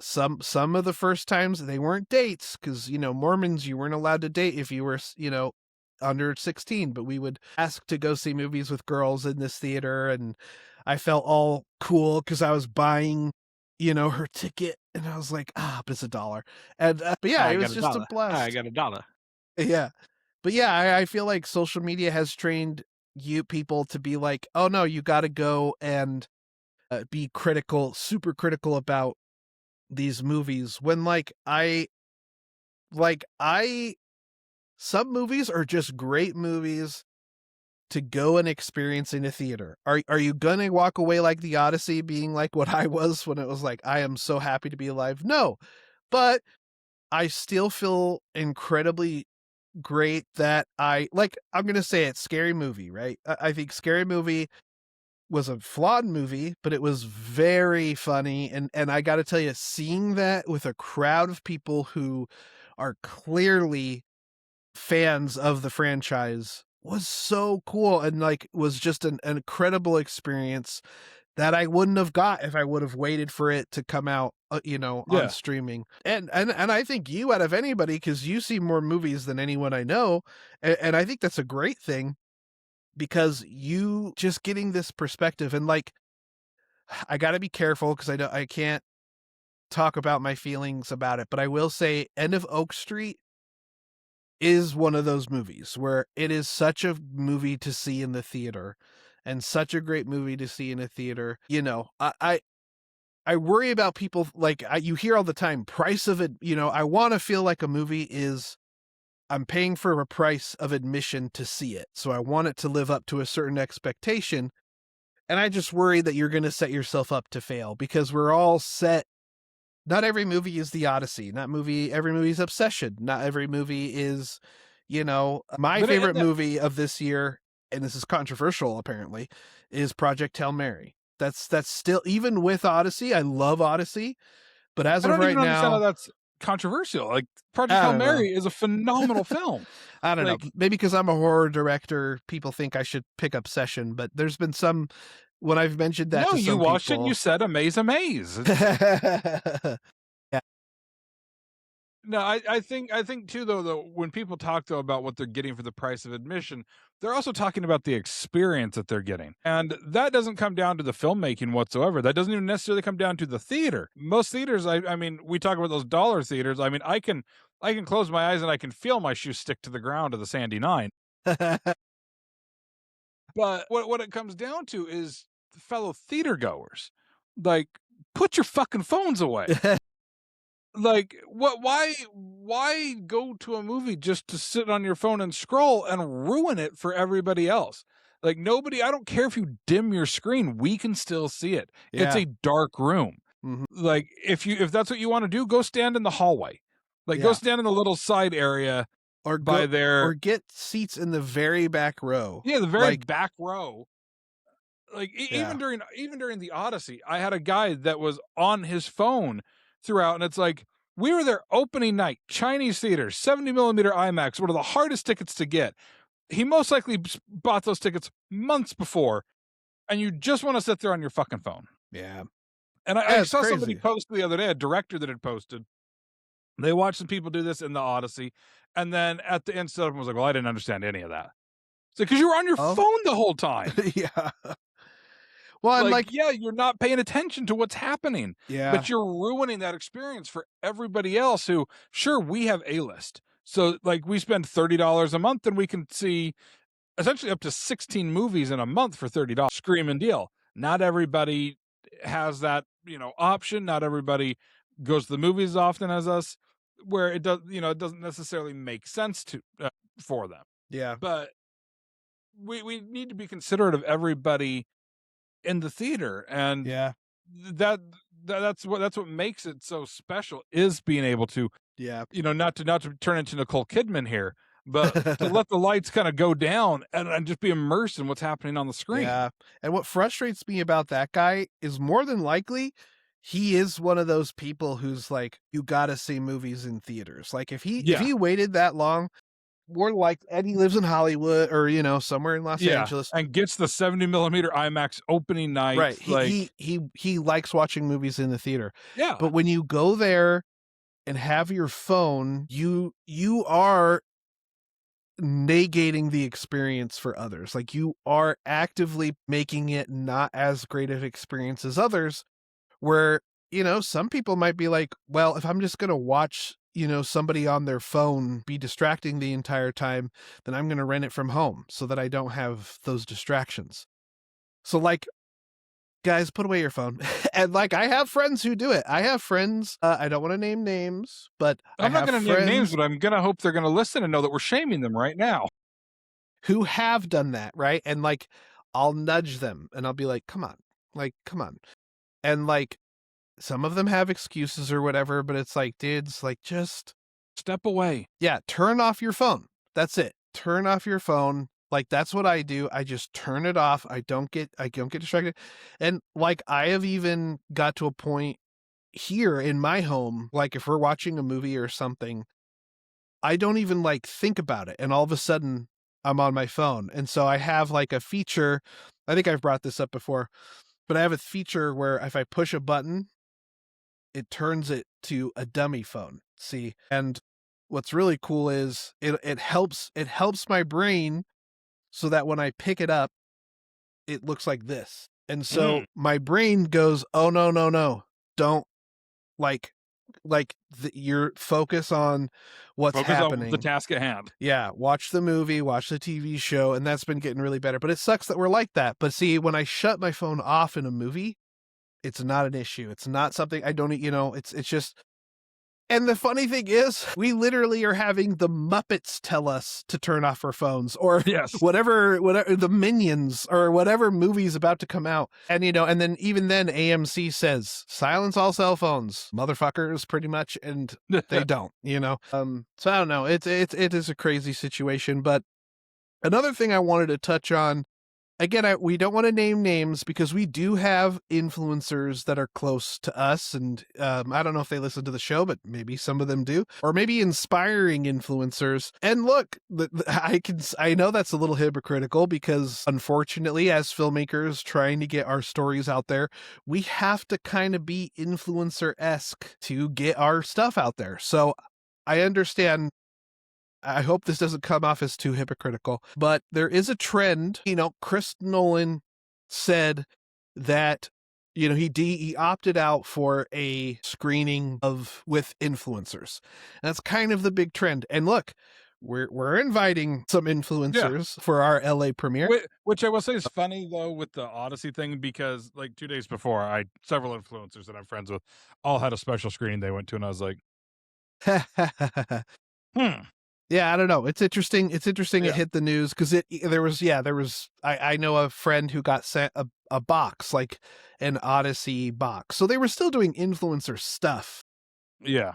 some of the first times. They weren't dates because, Mormons, you weren't allowed to date if you were, under 16, but we would ask to go see movies with girls in this theater, and I felt all cool because I was buying, her ticket, and I was like, but it's $1. And but yeah, it was just a blast. I got $1. Yeah. But yeah, I feel like social media has trained people to be like, oh no, you got to go and be critical, super critical about these movies, when some movies are just great movies to go and experience in a theater. Are you gonna walk away like the Odyssey, being like what I was when it was like, I am so happy to be alive? No, but I still feel incredibly great that I'm going to say it, Scary Movie, right? I think Scary Movie was a flawed movie, but it was very funny. And I got to tell you, seeing that with a crowd of people who are clearly fans of the franchise was so cool, and like was just an incredible experience that I wouldn't have got if I would have waited for it to come out, on Yeah. streaming. And I think you, out of anybody, because you see more movies than anyone I know, and I think that's a great thing, because you just getting this perspective. And like, I got to be careful because I can't talk about my feelings about it, but I will say End of Oak Street is one of those movies where it is such a movie to see in the theater, and such a great movie to see in a theater. I worry about people, like, you hear all the time, price of it. I want to feel like a movie is, I'm paying for a price of admission to see it. So I want it to live up to a certain expectation. And I just worry that you're going to set yourself up to fail, because we're all set. Not every movie is the Odyssey. Every movie is Obsession. Not every movie is, my favorite movie of this year, and this is controversial apparently, is Project Hail Mary. That's still, even with Odyssey, I love Odyssey, but as I of don't right even understand how now, that's controversial. Like, Project I Hail don't know. Mary is a phenomenal film. I don't know. Maybe because I'm a horror director, people think I should pick Obsession, but there's been some, when I've mentioned that to some people. No, you watched it and you said Amaze. Yeah. No, I think too, though, when people talk though about what they're getting for the price of admission, they're also talking about the experience that they're getting. And that doesn't come down to the filmmaking whatsoever. That doesn't even necessarily come down to the theater. Most theaters, I mean, we talk about those dollar theaters. I mean, I can close my eyes and I can feel my shoes stick to the ground of the Sandy 9. But what it comes down to is fellow theater goers. Like, put your fucking phones away. Like, why go to a movie just to sit on your phone and scroll and ruin it for everybody else? Like, nobody, I don't care if you dim your screen, we can still see it. Yeah. It's a dark room. Mm-hmm. Like, if that's what you want to do, go stand in the hallway. Like, go stand in the little side area or get seats in the very back row. Yeah, the very back row. Like, even during the Odyssey, I had a guy that was on his phone throughout, and it's like, we were there opening night, Chinese theater, 70mm IMAX, one of the hardest tickets to get. He most likely bought those tickets months before, and you just want to sit there on your fucking phone. Yeah. And I saw somebody post the other day, a director that had posted, they watched some people do this in the Odyssey, and then at the end, stood up and was like, well, I didn't understand any of that. It's like, because you were on your phone the whole time. Yeah. Well, like, yeah, you're not paying attention to what's happening. Yeah. But you're ruining that experience for everybody else who, sure, we have A-list. So, like, we spend $30 a month and we can see essentially up to 16 movies in a month for $30. Screaming deal. Not everybody has that, option. Not everybody goes to the movies as often as us, where it does, it doesn't necessarily make sense to for them. Yeah. But we need to be considerate of everybody in the theater, and that's what makes it so special, is being able to, not to turn into Nicole Kidman here, but to let the lights kind of go down and just be immersed in what's happening on the screen. Yeah. And what frustrates me about that guy is, more than likely, he is one of those people who's like, you gotta see movies in theaters. Like, if he waited that long, more like, and he lives in Hollywood or somewhere in Los Angeles, and gets the 70mm IMAX opening night. Right. He likes watching movies in the theater. Yeah. But when you go there and have your phone, you are negating the experience for others. Like, you are actively making it not as great of an experience as others, where, some people might be like, well, if I'm just going to watch somebody on their phone be distracting the entire time, then I'm going to rent it from home so that I don't have those distractions. So, like, guys, put away your phone. And like, I have friends who do it. I have friends, I don't want to name names, but I'm not going to name names, but I'm going to hope they're going to listen and know that we're shaming them right now, who have done that. Right. And like, I'll nudge them and I'll be like, come on. And like, some of them have excuses or whatever, but it's like, dudes, like, just Step away. Yeah, turn off your phone. That's it. Turn off your phone. Like, that's what I do. I just turn it off. I don't get distracted. And like, I have even got to a point here in my home, like if we're watching a movie or something, I don't even like think about it. And all of a sudden I'm on my phone. And so I have like a feature. I think I've brought this up before, but I have a feature where if I push a button, it turns it to a dummy phone. See, and what's really cool is it helps my brain so that when I pick it up, it looks like this. And so my brain goes, "Oh no, no, no. Don't like your focus on what's happening. On the task at hand." Yeah, watch the movie, watch the TV show, and that's been getting really better. But it sucks that we're like that. But see, when I shut my phone off in a movie, it's not an issue. It's not something I don't, it's just. And the funny thing is, we literally are having the Muppets tell us to turn off our phones, or Yes. whatever the Minions or whatever movie's about to come out. And, and then even then AMC says, silence all cell phones, motherfuckers, pretty much. And they don't, so I don't know. It is a crazy situation. But another thing I wanted to touch on, again, we don't want to name names because we do have influencers that are close to us. And I don't know if they listen to the show, but maybe some of them do, or maybe inspiring influencers. And look, I know that's a little hypocritical because unfortunately, as filmmakers trying to get our stories out there, we have to kind of be influencer-esque to get our stuff out there. So I understand. I hope this doesn't come off as too hypocritical, but there is a trend. Chris Nolan said that, he opted out for a screening with influencers. And that's kind of the big trend. And look, we're inviting some influencers for our LA premiere. Which I will say is funny though with the Odyssey thing, because like 2 days before, several influencers that I'm friends with all had a special screening they went to, and I was like, Yeah, I don't know. It's interesting. It hit the news because there was I know a friend who got sent a box, like an Odyssey box. So they were still doing influencer stuff. Yeah.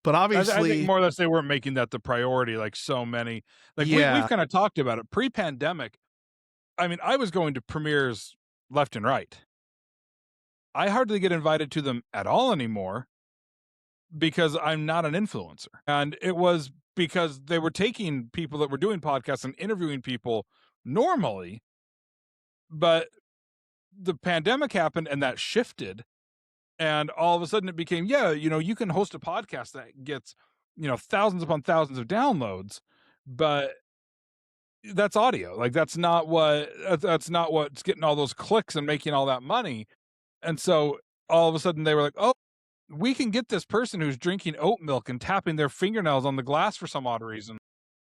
But obviously, I think more or less they weren't making that the priority, like so many. Like we've kind of talked about it pre-pandemic. I mean, I was going to premieres left and right. I hardly get invited to them at all anymore because I'm not an influencer. And it was because they were taking people that were doing podcasts and interviewing people normally. But the pandemic happened and that shifted. And all of a sudden it became, you can host a podcast that gets, thousands upon thousands of downloads, but that's audio. Like that's not what's getting all those clicks and making all that money. And so all of a sudden they were like, oh, we can get this person who's drinking oat milk and tapping their fingernails on the glass for some odd reason,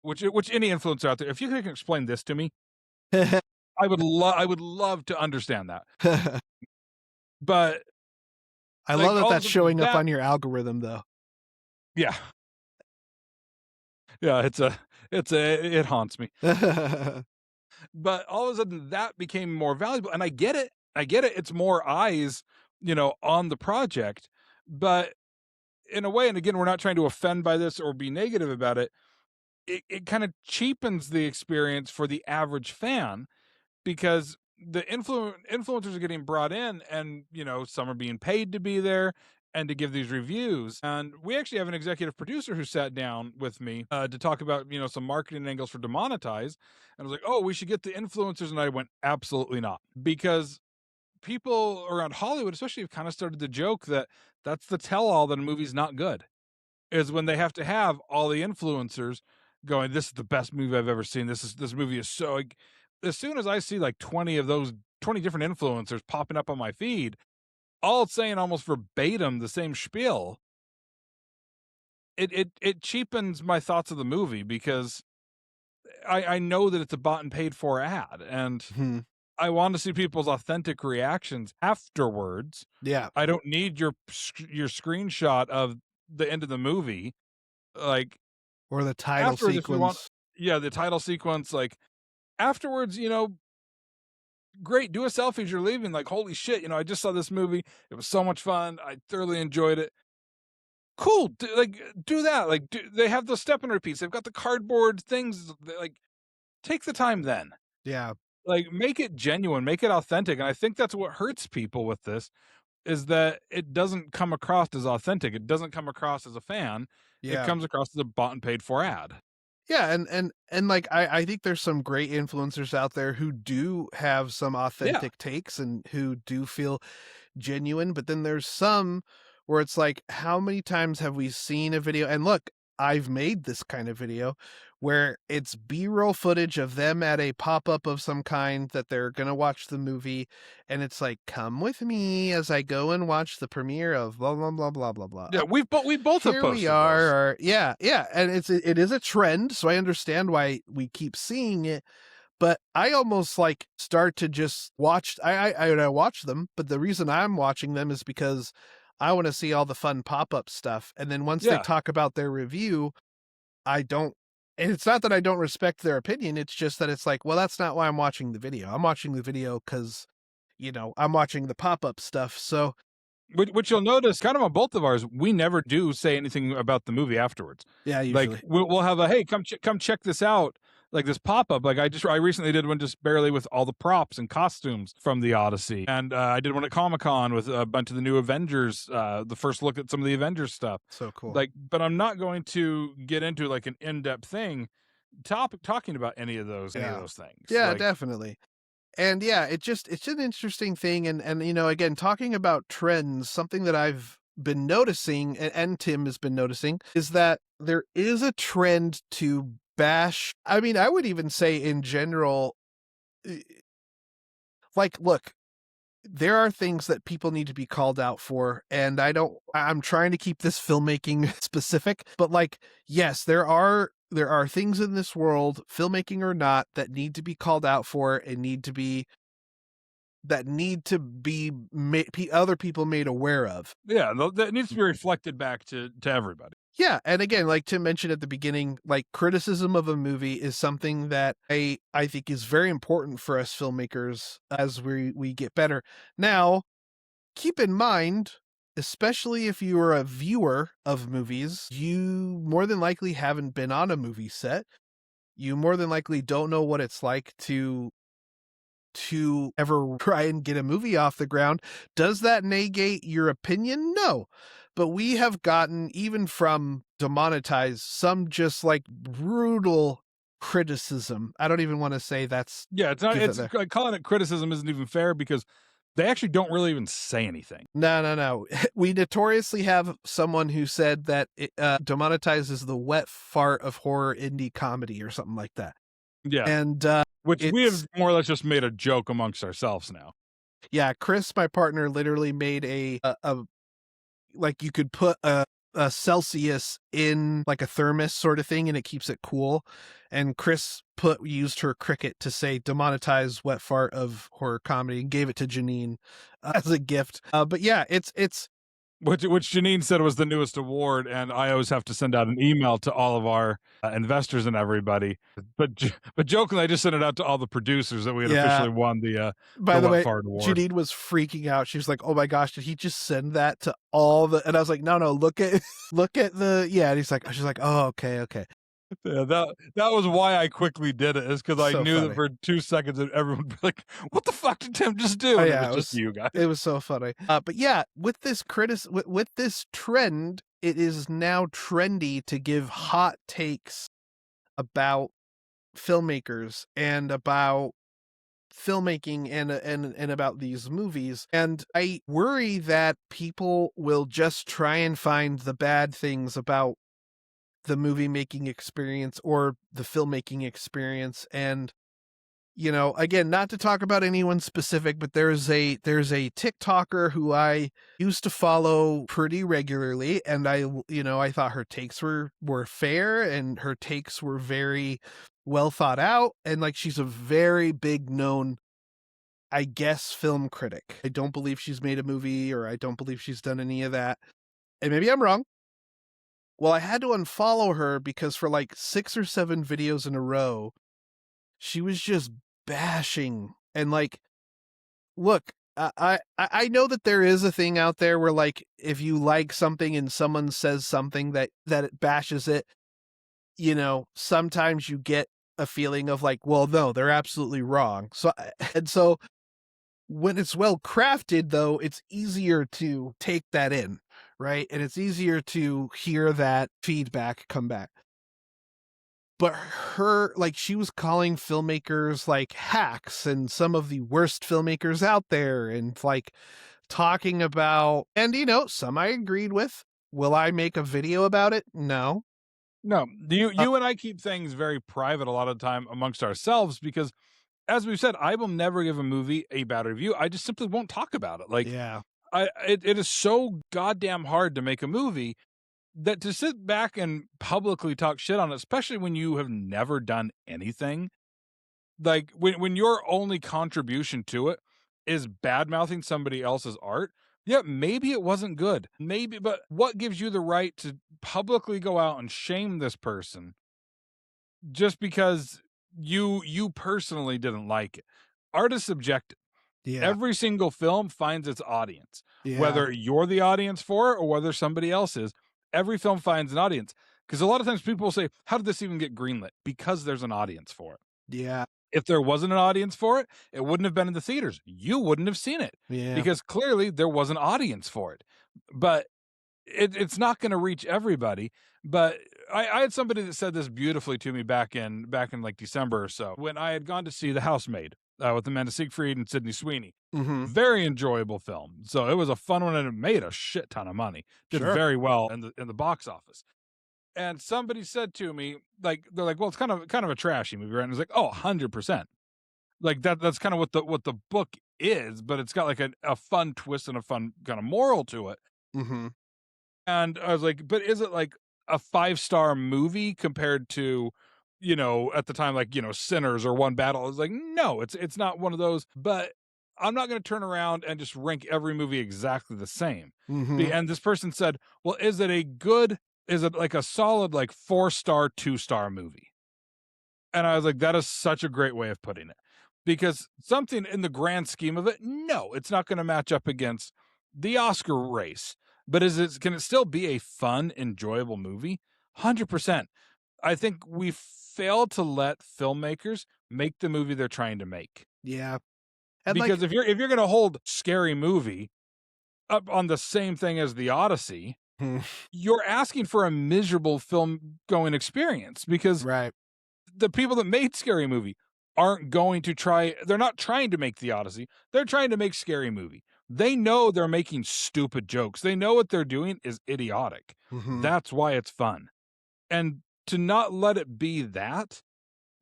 which any influencer out there, if you can explain this to me, I would love to understand that. But I love that that's showing up on your algorithm though. Yeah. Yeah, it haunts me. But all of a sudden that became more valuable, and I get it. It's more eyes, on the project. But in a way, and again, we're not trying to offend by this or be negative about it, it kind of cheapens the experience for the average fan, because the influencers are getting brought in and, some are being paid to be there and to give these reviews. And we actually have an executive producer who sat down with me to talk about, some marketing angles for Demonetize. And I was like, oh, we should get the influencers. And I went, absolutely not. Because people around Hollywood, especially, have kind of started to joke that that's the tell-all that a movie's not good, is when they have to have all the influencers going, this is the best movie I've ever seen. This movie is so. As soon as I see like 20 of those 20 different influencers popping up on my feed, all saying almost verbatim the same spiel, it cheapens my thoughts of the movie, because I know that it's a bought and paid for ad, and I want to see people's authentic reactions afterwards. Yeah. I don't need your screenshot of the end of the movie, like, or the title sequence. The title sequence. Like afterwards, great, do a selfie as you're leaving. Like, holy shit, I just saw this movie. It was so much fun. I thoroughly enjoyed it. cool. Do that. They have the step and repeats. They've got the cardboard things. Like, take the time then. Yeah. Like, make it genuine, make it authentic. And I think that's what hurts people with this is that it doesn't come across as authentic. It doesn't come across as a fan. It Yeah. comes across as a bought and paid for ad. Yeah, and like I think there's some great influencers out there who do have some Yeah. authentic takes and who do feel genuine, but then there's some where it's like, how many times have we seen a video? And look, I've made this kind of video where it's B-roll footage of them at a pop-up of some kind that they're going to watch the movie. And it's like, come with me as I go and watch the premiere of blah, blah, blah, blah, blah, blah. Yeah, we both have Here posted we are. those. Or, yeah. And it is a trend. So I understand why we keep seeing it. But I almost like start to just watch. I watch them, but the reason I'm watching them is because I want to see all the fun pop-up stuff. And then once they talk about their review, I don't. And it's not that I don't respect their opinion. It's just that it's like, well, that's not why I'm watching the video. I'm watching the video because, I'm watching the pop-up stuff. So, Which you'll notice, kind of on both of ours, we never do say anything about the movie afterwards. yeah, Like usually. we'll have a hey, come check this out. Like this pop up. Like I recently did one just barely with all the props and costumes from the Odyssey, and I did one at Comic-Con with a bunch of the new Avengers. The first look at some of the Avengers stuff. So cool. Like, but I'm not going to get into like an in-depth thing talking about any of those things. Yeah, like, definitely. And yeah, it's an interesting thing. And again, talking about trends, something that I've been noticing and Tim has been noticing is that there is a trend to bash. I mean, I would even say in general, like, look, there are things that people need to be called out for. And I'm trying to keep this filmmaking specific, but like, yes, there are things in this world, filmmaking or not, that need to be called out for and need to be other people made aware of. Yeah, that needs to be reflected back to everybody. Yeah, and again, like Tim mentioned at the beginning, like criticism of a movie is something that I think is very important for us filmmakers as we get better. Now, keep in mind, especially if you are a viewer of movies, you more than likely haven't been on a movie set. You more than likely don't know what it's like to ever try and get a movie off the ground. Does that negate your opinion? No. But we have gotten, even from Demonetize, some just like brutal criticism. I don't even want to say that's. Yeah, it's not. It's like calling it criticism isn't even fair because they actually don't really even say anything. No. We notoriously have someone who said that Demonetize is the wet fart of horror indie comedy or something like that. Yeah. And which we have more or less just made a joke amongst ourselves now. Yeah, Chris, my partner, literally made a like you could put a Celsius in like a thermos sort of thing and it keeps it cool. And Chris used her Cricut to say demonetize wet fart of horror comedy and gave it to Janine as a gift. But yeah, it's which Janine said was the newest award, and I always have to send out an email to all of our investors and everybody. But jokingly, I just sent it out to all the producers that we had officially won the By the way, Fart award. Janine was freaking out. She was like, "Oh my gosh, did he just send that to all the?" And I was like, "No, look at the yeah." And she's like, "Oh, okay." Yeah, that was why I quickly did it, is because I knew funny. that for 2 seconds everyone would be like, "What the fuck did Tim just do?" And it was just you guys. It was so funny. But yeah, with this with this trend, it is now trendy to give hot takes about filmmakers and about filmmaking and about these movies. And I worry that people will just try and find the bad things about the movie making experience or the filmmaking experience. And again, not to talk about anyone specific, but there's a TikToker who I used to follow pretty regularly, and I thought her takes were fair and her takes were very well thought out, and like she's a very big known, I guess, film critic. I don't believe she's made a movie, or I don't believe she's done any of that. And maybe I'm wrong. Well, I had to unfollow her because for like 6 or 7 videos in a row, she was just bashing and like, look, I know that there is a thing out there where, like, if you like something and someone says something that it bashes it, sometimes you get a feeling of like, well, no, they're absolutely wrong. So when it's well crafted, though, it's easier to take that in, right? And it's easier to hear that feedback come back. But she was calling filmmakers like hacks and some of the worst filmmakers out there, and like talking about, and some I agreed with. Will I make a video about it? No. No, you and I keep things very private a lot of the time amongst ourselves because, as we've said, I will never give a movie a bad review. I just simply won't talk about it. Like, Yeah. it is so goddamn hard to make a movie that to sit back and publicly talk shit on it, especially when you have never done anything, like when your only contribution to it is bad mouthing somebody else's art. Yeah, maybe it wasn't good. Maybe, but what gives you the right to publicly go out and shame this person just because you personally didn't like it? Art is subjective. Yeah. Every single film finds its audience. Yeah. Whether you're the audience for it or whether somebody else is, every film finds an audience. Because a lot of times people will say, how did this even get greenlit? Because there's an audience for it. Yeah. If there wasn't an audience for it, it wouldn't have been in the theaters. You wouldn't have seen it Yeah. because clearly there was an audience for it. But it's not going to reach everybody. But I had somebody that said this beautifully to me back in like December or so when I had gone to see The Housemaid with Amanda Seyfried and Sydney Sweeney. Mm-hmm. Very enjoyable film. So it was a fun one and it made a shit ton of money. Did Sure. very well in the box office. And somebody said to me, like, they're like, well, it's kind of a trashy movie, right? And I was like, oh, 100%. Like that's kind of what the book is, but it's got like a fun twist and a fun kind of moral to it. Mm-hmm. And I was like, but is it like a 5-star movie compared to, at the time, like, Sinners or One Battle? I was like, no, it's not one of those, but I'm not going to turn around and just rank every movie exactly the same. Mm-hmm. And this person said, well, is it like a solid, like 4-star, 2-star movie? And I was like, that is such a great way of putting it. Because something in the grand scheme of it, no, it's not going to match up against the Oscar race. But can it still be a fun, enjoyable movie? 100%. I think we fail to let filmmakers make the movie they're trying to make. Yeah. And because if you're going to hold Scary Movie up on the same thing as the Odyssey, you're asking for a miserable film going experience because right. the people that made Scary Movie aren't going to they're not trying to make the Odyssey. They're trying to make Scary Movie. They know they're making stupid jokes. They know what they're doing is idiotic. Mm-hmm. That's why it's fun. And to not let it be that,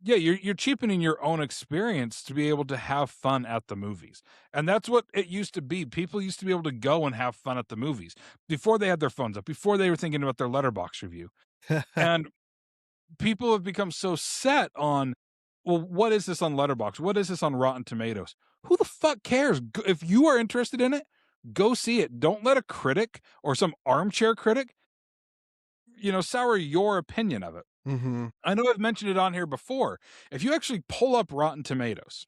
yeah, you're cheapening your own experience to be able to have fun at the movies. And that's what it used to be. People used to be able to go and have fun at the movies before they had their phones up, before they were thinking about their Letterboxd review. And people have become so set on, well, what is this on Letterboxd? What is this on Rotten Tomatoes? Who the fuck cares? If you are interested in it, go see it. Don't let a critic or some armchair critic, sour your opinion of it. Mm-hmm. I know I've mentioned it on here before. If you actually pull up Rotten Tomatoes,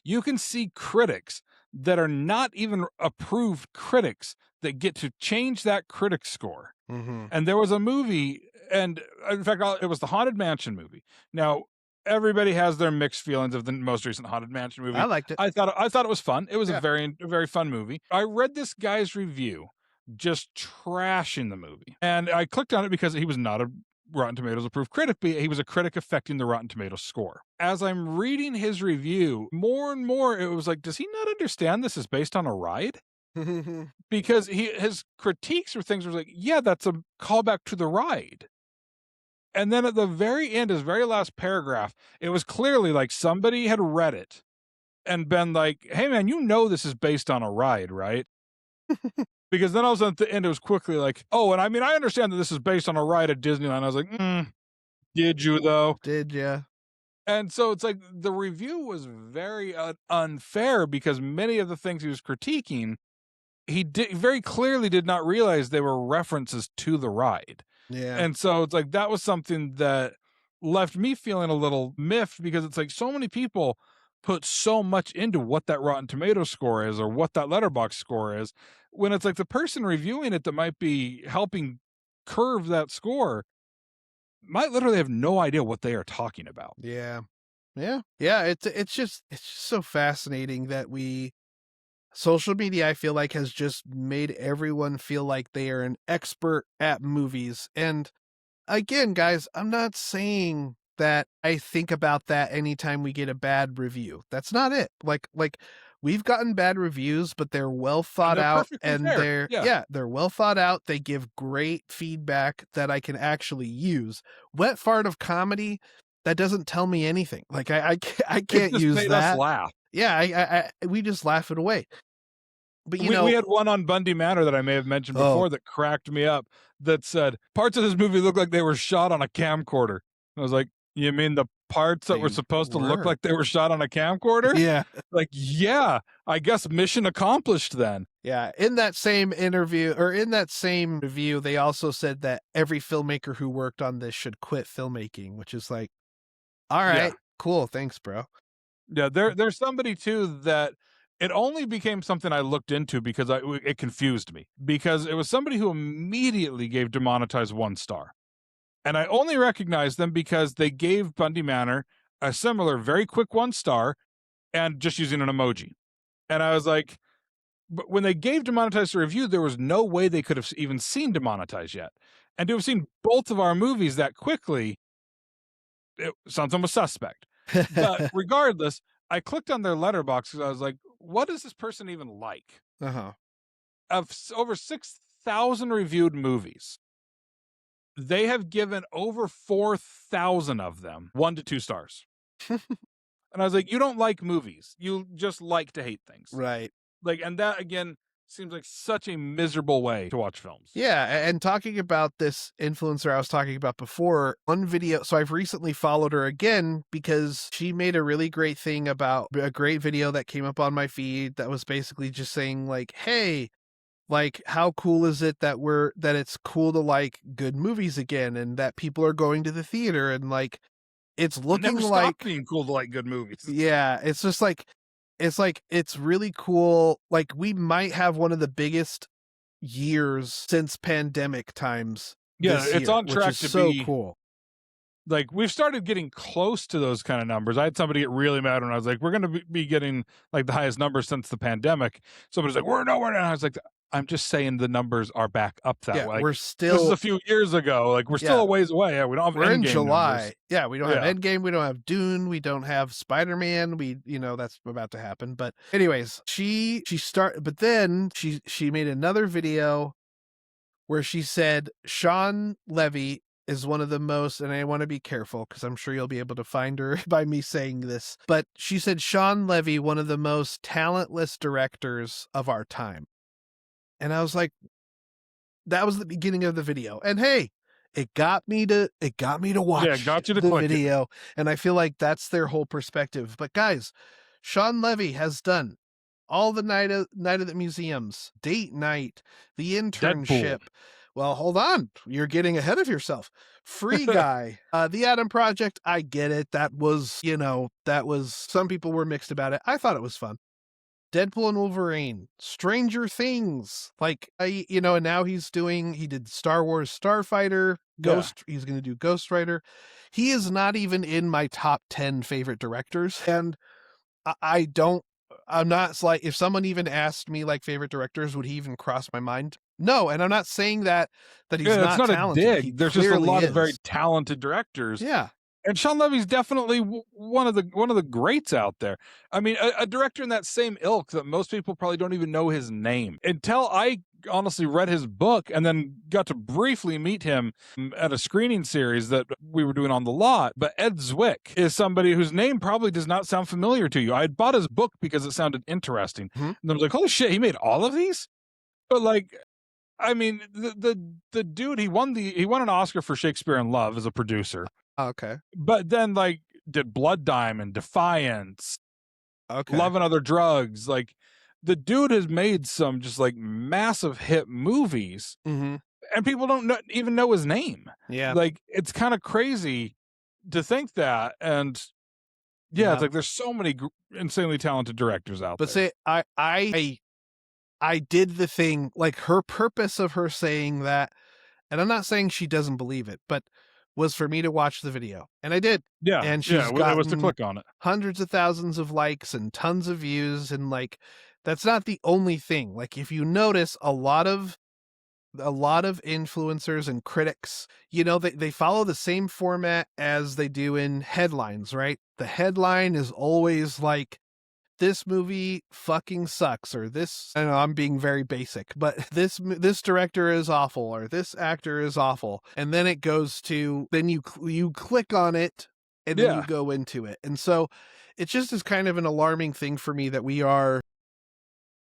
you can see critics that are not even approved critics that get to change that critic score. Mm-hmm. And there was a movie, and in fact, it was the Haunted Mansion movie. Now, everybody has their mixed feelings of the most recent Haunted Mansion movie. I liked it. I thought it was fun. It was a very fun movie. I read this guy's review just trashing the movie. And I clicked on it because he was not a Rotten Tomatoes approved critic, but he was a critic affecting the Rotten Tomatoes score. As I'm reading his review, more and more it was like, does he not understand this is based on a ride? Because his critiques or things were like, yeah, that's a callback to the ride. And then at the very end, his very last paragraph, it was clearly like somebody had read it and been like, hey man, this is based on a ride, right? Because then all of a sudden at the end, it was quickly like, oh, and I mean, I understand that this is based on a ride at Disneyland. I was like, did you though? Did ya? And so it's like the review was very unfair because many of the things he was critiquing, he very clearly did not realize they were references to the ride. Yeah. And so it's like, that was something that left me feeling a little miffed because it's like so many people put so much into what that Rotten Tomato score is or what that Letterboxd score is, when it's like the person reviewing it that might be helping curve that score might literally have no idea what they are talking about. Yeah. It's just so fascinating that social media, I feel like, has just made everyone feel like they are an expert at movies. And again, guys, I'm not saying that I think about that anytime we get a bad review. That's not it. Like we've gotten bad reviews, but they're well thought out, and fair. they're well thought out. They give great feedback that I can actually use. Wet fart of comedy, that doesn't tell me anything. Like I can't use made that. Us laugh. Yeah, we just laugh it away. But we had one on Bundy Manor that I may have mentioned before that cracked me up, that said parts of this movie look like they were shot on a camcorder. I was like, you mean the parts that were supposed to look like they were shot on a camcorder? Yeah. Like, yeah, I guess mission accomplished then. Yeah. In that same interview, or in that same review, they also said that every filmmaker who worked on this should quit filmmaking, which is like, all right, cool. Thanks, bro. Yeah, there's somebody too that it only became something I looked into because it confused me, because it was somebody who immediately gave Demonetized 1 star. And I only recognized them because they gave Bundy Manor a similar, very quick 1 star and just using an emoji. And I was like, but when they gave Demonetized a review, there was no way they could have even seen Demonetized yet. And to have seen both of our movies that quickly, something was suspect. But regardless, I clicked on their letterbox because I was like, what is this person even like? Of over 6,000 reviewed movies, they have given over 4,000 of them 1 to 2 stars. And I was like, you don't like movies. You just like to hate things. Right. Like, and that, again, seems like such a miserable way to watch films. Yeah. And talking about this influencer I was talking about before, one video. So I've recently followed her again because she made a really great thing about a great video that came up on my feed that was basically just saying like, hey, like, how cool is it that it's cool to like good movies again, and that people are going to the theater, and like, it's looking like being cool to like good movies. Yeah. It's just like, it's really cool. Like, we might have one of the biggest years since pandemic times. Yeah, it's on track to so be cool. Like, we've started getting close to those kind of numbers. I had somebody get really mad when I was like, we're going to be getting like the highest numbers since the pandemic. Somebody's like, we're nowhere. And I was like, I'm just saying the numbers are back up that way. We're still, this is a few years ago. Like, we're still a ways away. Yeah, we don't have we're in Endgame July. numbers. Yeah, we don't have Endgame. We don't have Dune. We don't have Spider-Man. That's about to happen. But anyways, but then she made another video where she said Sean Levy is one of the most, and I want to be careful because I'm sure you'll be able to find her by me saying this, but she said Sean Levy, one of the most talentless directors of our time. And I was like, that was the beginning of the video. And hey, it got me to watch the video. And I feel like that's their whole perspective. But guys, Sean Levy has done all the Night of the Museums, Date Night, The Internship. Deadpool. Well, hold on. You're getting ahead of yourself. Free Guy, The Adam Project. I get it. That was, some people were mixed about it. I thought it was fun. Deadpool and Wolverine, Stranger Things, and now he did Star Wars Starfighter, he's going to do Ghost Rider. He is not even in my top 10 favorite directors. And I'm not like, if someone even asked me like favorite directors, would he even cross my mind? No. And I'm not saying that he's not talented. A dig. There's just a lot of very talented directors. Yeah. And Sean Levy's definitely one of the greats out there. I mean, a director in that same ilk that most people probably don't even know his name. Until I honestly read his book and then got to briefly meet him at a screening series that we were doing on the lot. But Ed Zwick is somebody whose name probably does not sound familiar to you. I had bought his book because it sounded interesting. And I was like, holy shit, he made all of these? But like, I mean, the dude, he won an Oscar for Shakespeare in Love as a producer. Okay. But then like did Blood Diamond, Defiance, okay, Love and Other Drugs. Like, the dude has made some just like massive hit movies, and people don't even know his name. Yeah. Like, it's kind of crazy to think that. And Yeah, it's like there's so many insanely talented directors out but there. But say I did the thing, like her purpose of her saying that, and I'm not saying she doesn't believe it, but was for me to watch the video. And I did. Yeah, And yeah, she's it was to gotten click on it. hundreds of thousands of likes and tons of views. And like, that's not the only thing. Like, if you notice, a lot of influencers and critics, you know, they follow the same format as they do in headlines, right? The headline is always like, this movie fucking sucks, or this, I know I'm being very basic, but this director is awful, or this actor is awful. And then it goes to, then you click on it and then you go into it. And so it just is kind of an alarming thing for me that we are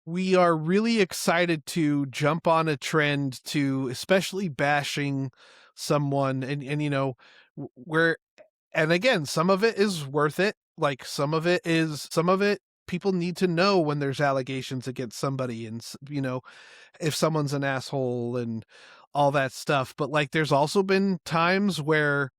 really excited to jump on a trend to especially bashing someone, and you know, where, and again, some of it is worth it. Like some of it people need to know when there's allegations against somebody, and you know, if someone's an asshole and all that stuff. But like there's also been times where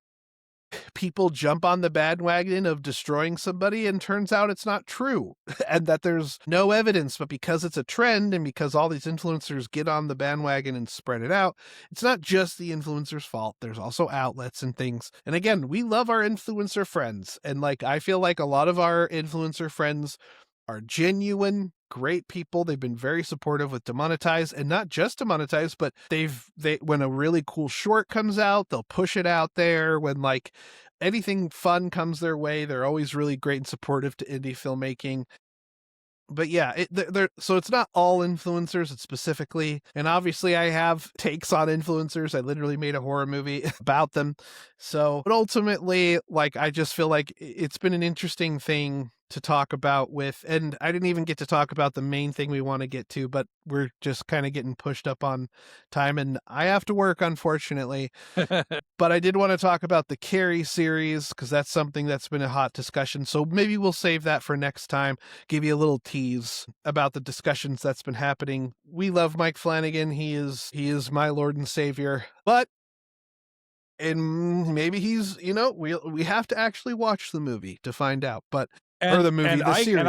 people jump on the bandwagon of destroying somebody and turns out it's not true and that there's no evidence, but because it's a trend and because all these influencers get on the bandwagon and spread it out, it's not just the influencer's fault. There's also outlets and things. And again, we love our influencer friends, and like I feel like a lot of our influencer friends are genuine, great people. They've been very supportive with Demonetize, and not just Demonetize, but they when a really cool short comes out, they'll push it out there. When like anything fun comes their way, they're always really great and supportive to indie filmmaking. But yeah, so it's not all influencers, it's specifically, and obviously I have takes on influencers. I literally made a horror movie about them. So, but ultimately, like, I just feel like it's been an interesting thing to talk about with, and I didn't even get to talk about the main thing we want to get to, but we're just kind of getting pushed up on time, and I have to work, unfortunately. But I did want to talk about the Carrie series, because that's something that's been a hot discussion. So maybe we'll save that for next time, give you a little tease about the discussions that's been happening. We love Mike Flanagan. He is my Lord and Savior. But and maybe he's, you know, we have to actually watch the movie to find out. But or the movie, the series.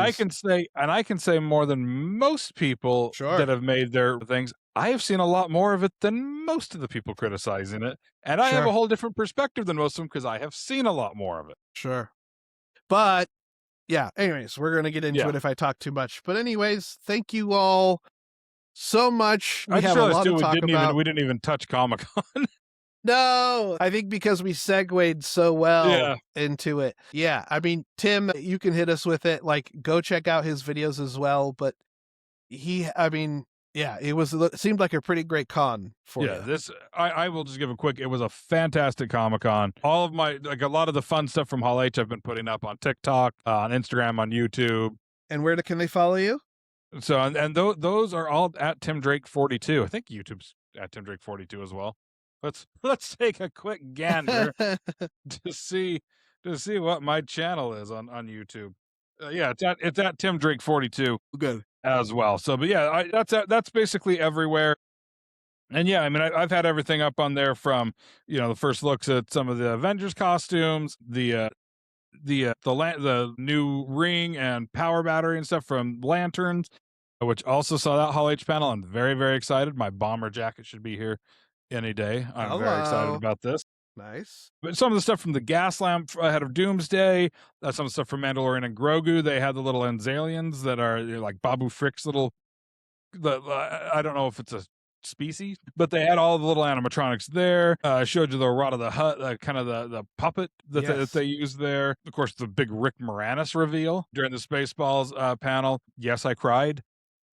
And I can say more than most people that have made their things. I have seen a lot more of it than most of the people criticizing it. And I have a whole different perspective than most of them because I have seen a lot more of it. Sure. But yeah, anyways, we're going to get into it if I talk too much. But anyways, thank you all so much. We have a lot to talk about. We didn't even touch Comic-Con. No, I think because we segued so well into it. Yeah, I mean, Tim, you can hit us with it. Like, go check out his videos as well. But it seemed like a pretty great con for you. I will just give a quick, it was a fantastic Comic-Con. All of a lot of the fun stuff from Hall H I've been putting up on TikTok, on Instagram, on YouTube. And where can they follow you? So, and those are all at Tim Drake 42. I think YouTube's at Tim Drake 42 as well. Let's take a quick gander to see what my channel is on YouTube. It's at Tim Drake 42. Good as well. So, but yeah, that's basically everywhere. And yeah, I mean, I've had everything up on there from, you know, the first looks at some of the Avengers costumes, the new ring and power battery and stuff from Lanterns, which also saw that Hall H panel. I'm very, very excited. My bomber jacket should be here any day. I'm very excited about this. Nice. But some of the stuff from the gas lamp ahead of Doomsday, some of the stuff from Mandalorian and Grogu, they had the little Enzalians that are like Babu Frick's little, I don't know if it's a species, but they had all the little animatronics there. I showed you the Rot of the Hut, kind of the puppet that they used there. Of course, the big Rick Moranis reveal during the Spaceballs panel. Yes, I cried.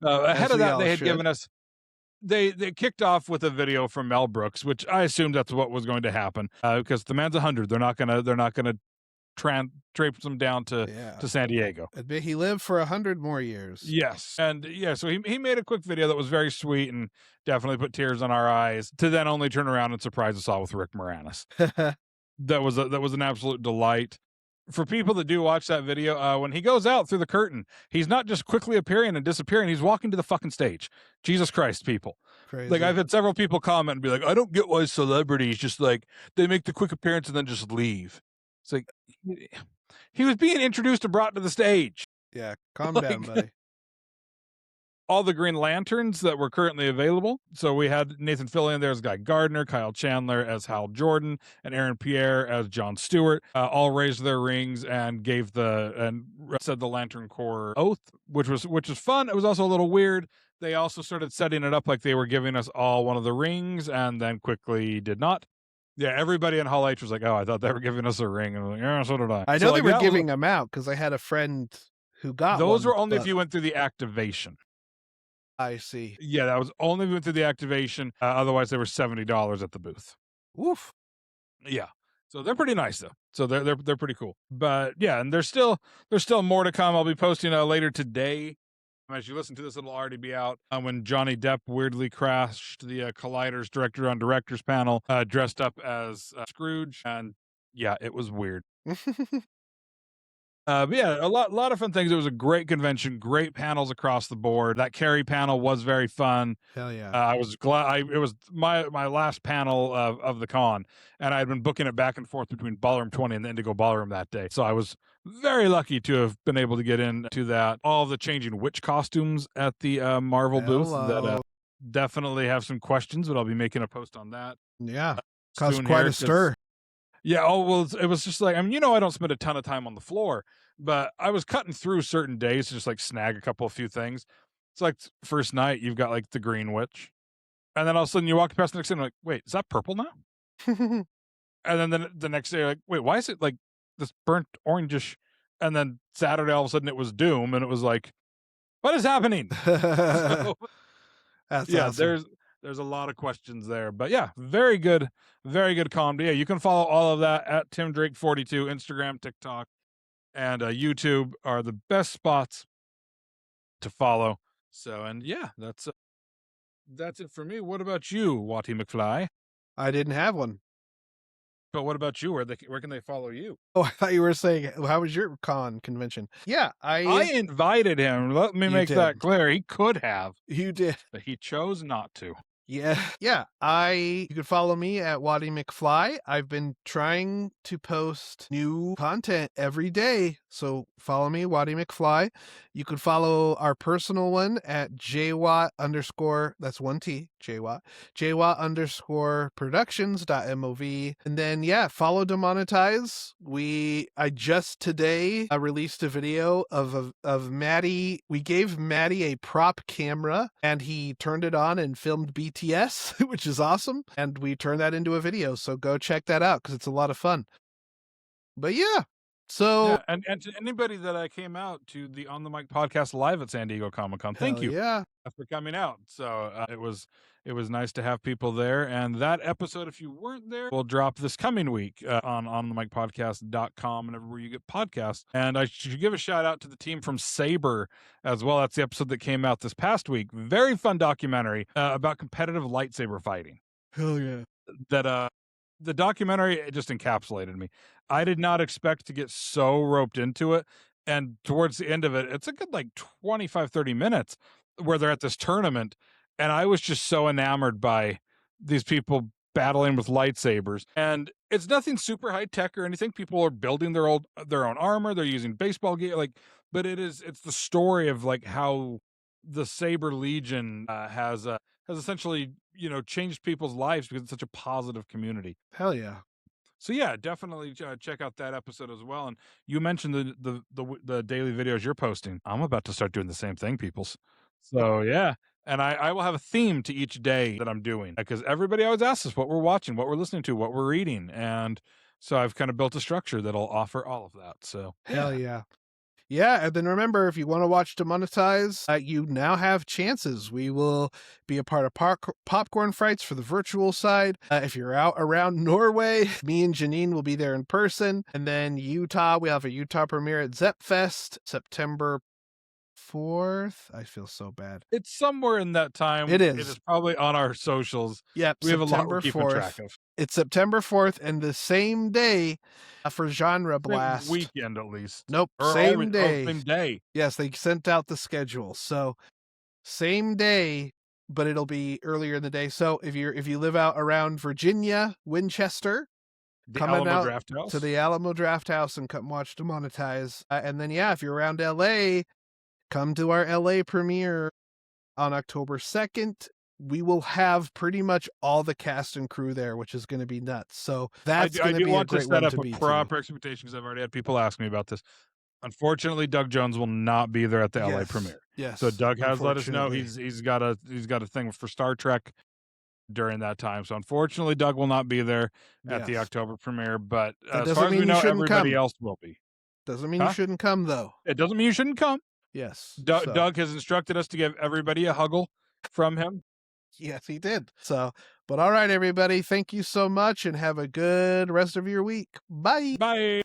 Ahead of that, they had given us, they kicked off with a video from Mel Brooks, which I assumed that's what was going to happen because the man's 100. They're not gonna traipse him down to San Diego. Admit he lived for 100 more years. Yes, and so he made a quick video that was very sweet and definitely put tears in our eyes. To then only turn around and surprise us all with Rick Moranis. that was an absolute delight. For people that do watch that video, when he goes out through the curtain, he's not just quickly appearing and disappearing. He's walking to the fucking stage. Jesus Christ, people. Crazy. Like, I've had several people comment and be like, I don't get why celebrities just like, they make the quick appearance and then just leave. It's like, He was being introduced and brought to the stage. Yeah, calm down, buddy. All the Green Lanterns that were currently available. So we had Nathan Fillion there as Guy Gardner, Kyle Chandler as Hal Jordan, and Aaron Pierre as John Stewart. All raised their rings and said the Lantern Corps oath, which was fun. It was also a little weird. They also started setting it up like they were giving us all one of the rings, and then quickly did not. Yeah, everybody in Hall H was like, "Oh, I thought they were giving us a ring," and I'm like, "Yeah, so did I." I know they were giving them out because I had a friend who got those one, were only if you went through the activation. I see. Yeah, that was only if you went through the activation. Otherwise, they were $70 at the booth. Woof. Yeah, so they're pretty nice though. So they're pretty cool. But yeah, and there's still more to come. I'll be posting later today. As you listen to this, it'll already be out. When Johnny Depp weirdly crashed the Collider's director on directors panel, dressed up as Scrooge, and yeah, it was weird. But yeah, a lot of fun things. It was a great convention, great panels across the board. That Carrie panel was very fun. Hell yeah. I was glad it was my last panel of the con, and I had been booking it back and forth between Ballroom 20 and the Indigo Ballroom that day. So I was very lucky to have been able to get into that. All of the changing witch costumes at the Marvel booth that definitely have some questions, but I'll be making a post on that. Yeah, caused quite a stir. Yeah, well, it was just like, I mean, I don't spend a ton of time on the floor, but I was cutting through certain days to just like snag a few things. It's like first night, you've got like the Green Witch, and then all of a sudden you walk past the next day and like, wait, is that purple now? And then the next day, you're like, wait, why is it like this burnt orangish? And then Saturday, all of a sudden, it was Doom, and it was like, what is happening? So, that's yeah, awesome. There's a lot of questions there, but yeah, very good comedy. Yeah, you can follow all of that at Tim Drake 42. Instagram, TikTok, and YouTube are the best spots to follow. So, and yeah, that's it for me. What about you, Watty McFly? I didn't have one. But what about you? Where can they follow you? Oh, I thought you were saying, how was your con convention? Yeah, I invited him. Let me make that clear. He could have. You did. But he chose not to. Yeah. You can follow me at Watty McFly. I've been trying to post new content every day, so follow me, Watty McFly. You can follow our personal one at J-WAT _ that's 1T, J-WAT, J-WAT _ productions.mov. And then follow Demonetize. I just today released a video of Maddie. We gave Maddie a prop camera and he turned it on and filmed BTS, which is awesome. And we turned that into a video. So go check that out because it's a lot of fun. But yeah. So yeah, and to anybody that came out to the On the Mic podcast live at San Diego Comic-Con, thank you for coming out. So it was nice to have people there. And that episode, if you weren't there, will drop this coming week on onthemicpodcast.com and everywhere you get podcasts. And I should give a shout out to the team from Saber as well. That's the episode that came out this past week. Very fun documentary about competitive lightsaber fighting. Hell yeah. That the documentary just encapsulated me. I did not expect to get so roped into it. And towards the end of it, it's a good like 25, 30 minutes where they're at this tournament. And I was just so enamored by these people battling with lightsabers. And it's nothing super high tech or anything. People are building their own armor. They're using baseball gear. But it's the story of like how the Saber Legion has essentially, changed people's lives because it's such a positive community. Hell yeah. So yeah, definitely check out that episode as well. And you mentioned the daily videos you're posting. I'm about to start doing the same thing, peoples. So yeah, and I will have a theme to each day that I'm doing because everybody always asks us what we're watching, what we're listening to, what we're reading, and so I've kind of built a structure that'll offer all of that. So hell yeah. Yeah, and then remember, if you want to watch Demonetize, you now have chances. We will be a part of Popcorn Frights for the virtual side. If you're out around Norway, me and Janine will be there in person. And then Utah, we have a Utah premiere at ZepFest, September 4th. I feel so bad. It's somewhere in that time. It is. It is probably on our socials. Yep, we have a lot we're keeping track of. It's September 4th, and the same day for Genre Blast. Weekend, at least. Nope, same day. Same day. Yes, they sent out the schedule. So same day, but it'll be earlier in the day. So if you live out around Virginia, Winchester, The coming Alamo out Draft House. to the Alamo Draft House and come watch Demonetize. And then, if you're around LA, come to our LA premiere on October 2nd. We will have pretty much all the cast and crew there, which is going to be nuts. So that's going to be a great one to be set up a proper expectation because I've already had people ask me about this. Unfortunately, Doug Jones will not be there at the LA premiere. Yes. So Doug has let us know he's got a thing for Star Trek during that time. So unfortunately, Doug will not be there at the October premiere. But as far as we know, everybody else will be. Doesn't mean you shouldn't come, though. It doesn't mean you shouldn't come. Yes. Doug has instructed us to give everybody a huggle from him. Yes, he did. So, but all right, everybody, thank you so much and have a good rest of your week. Bye. Bye.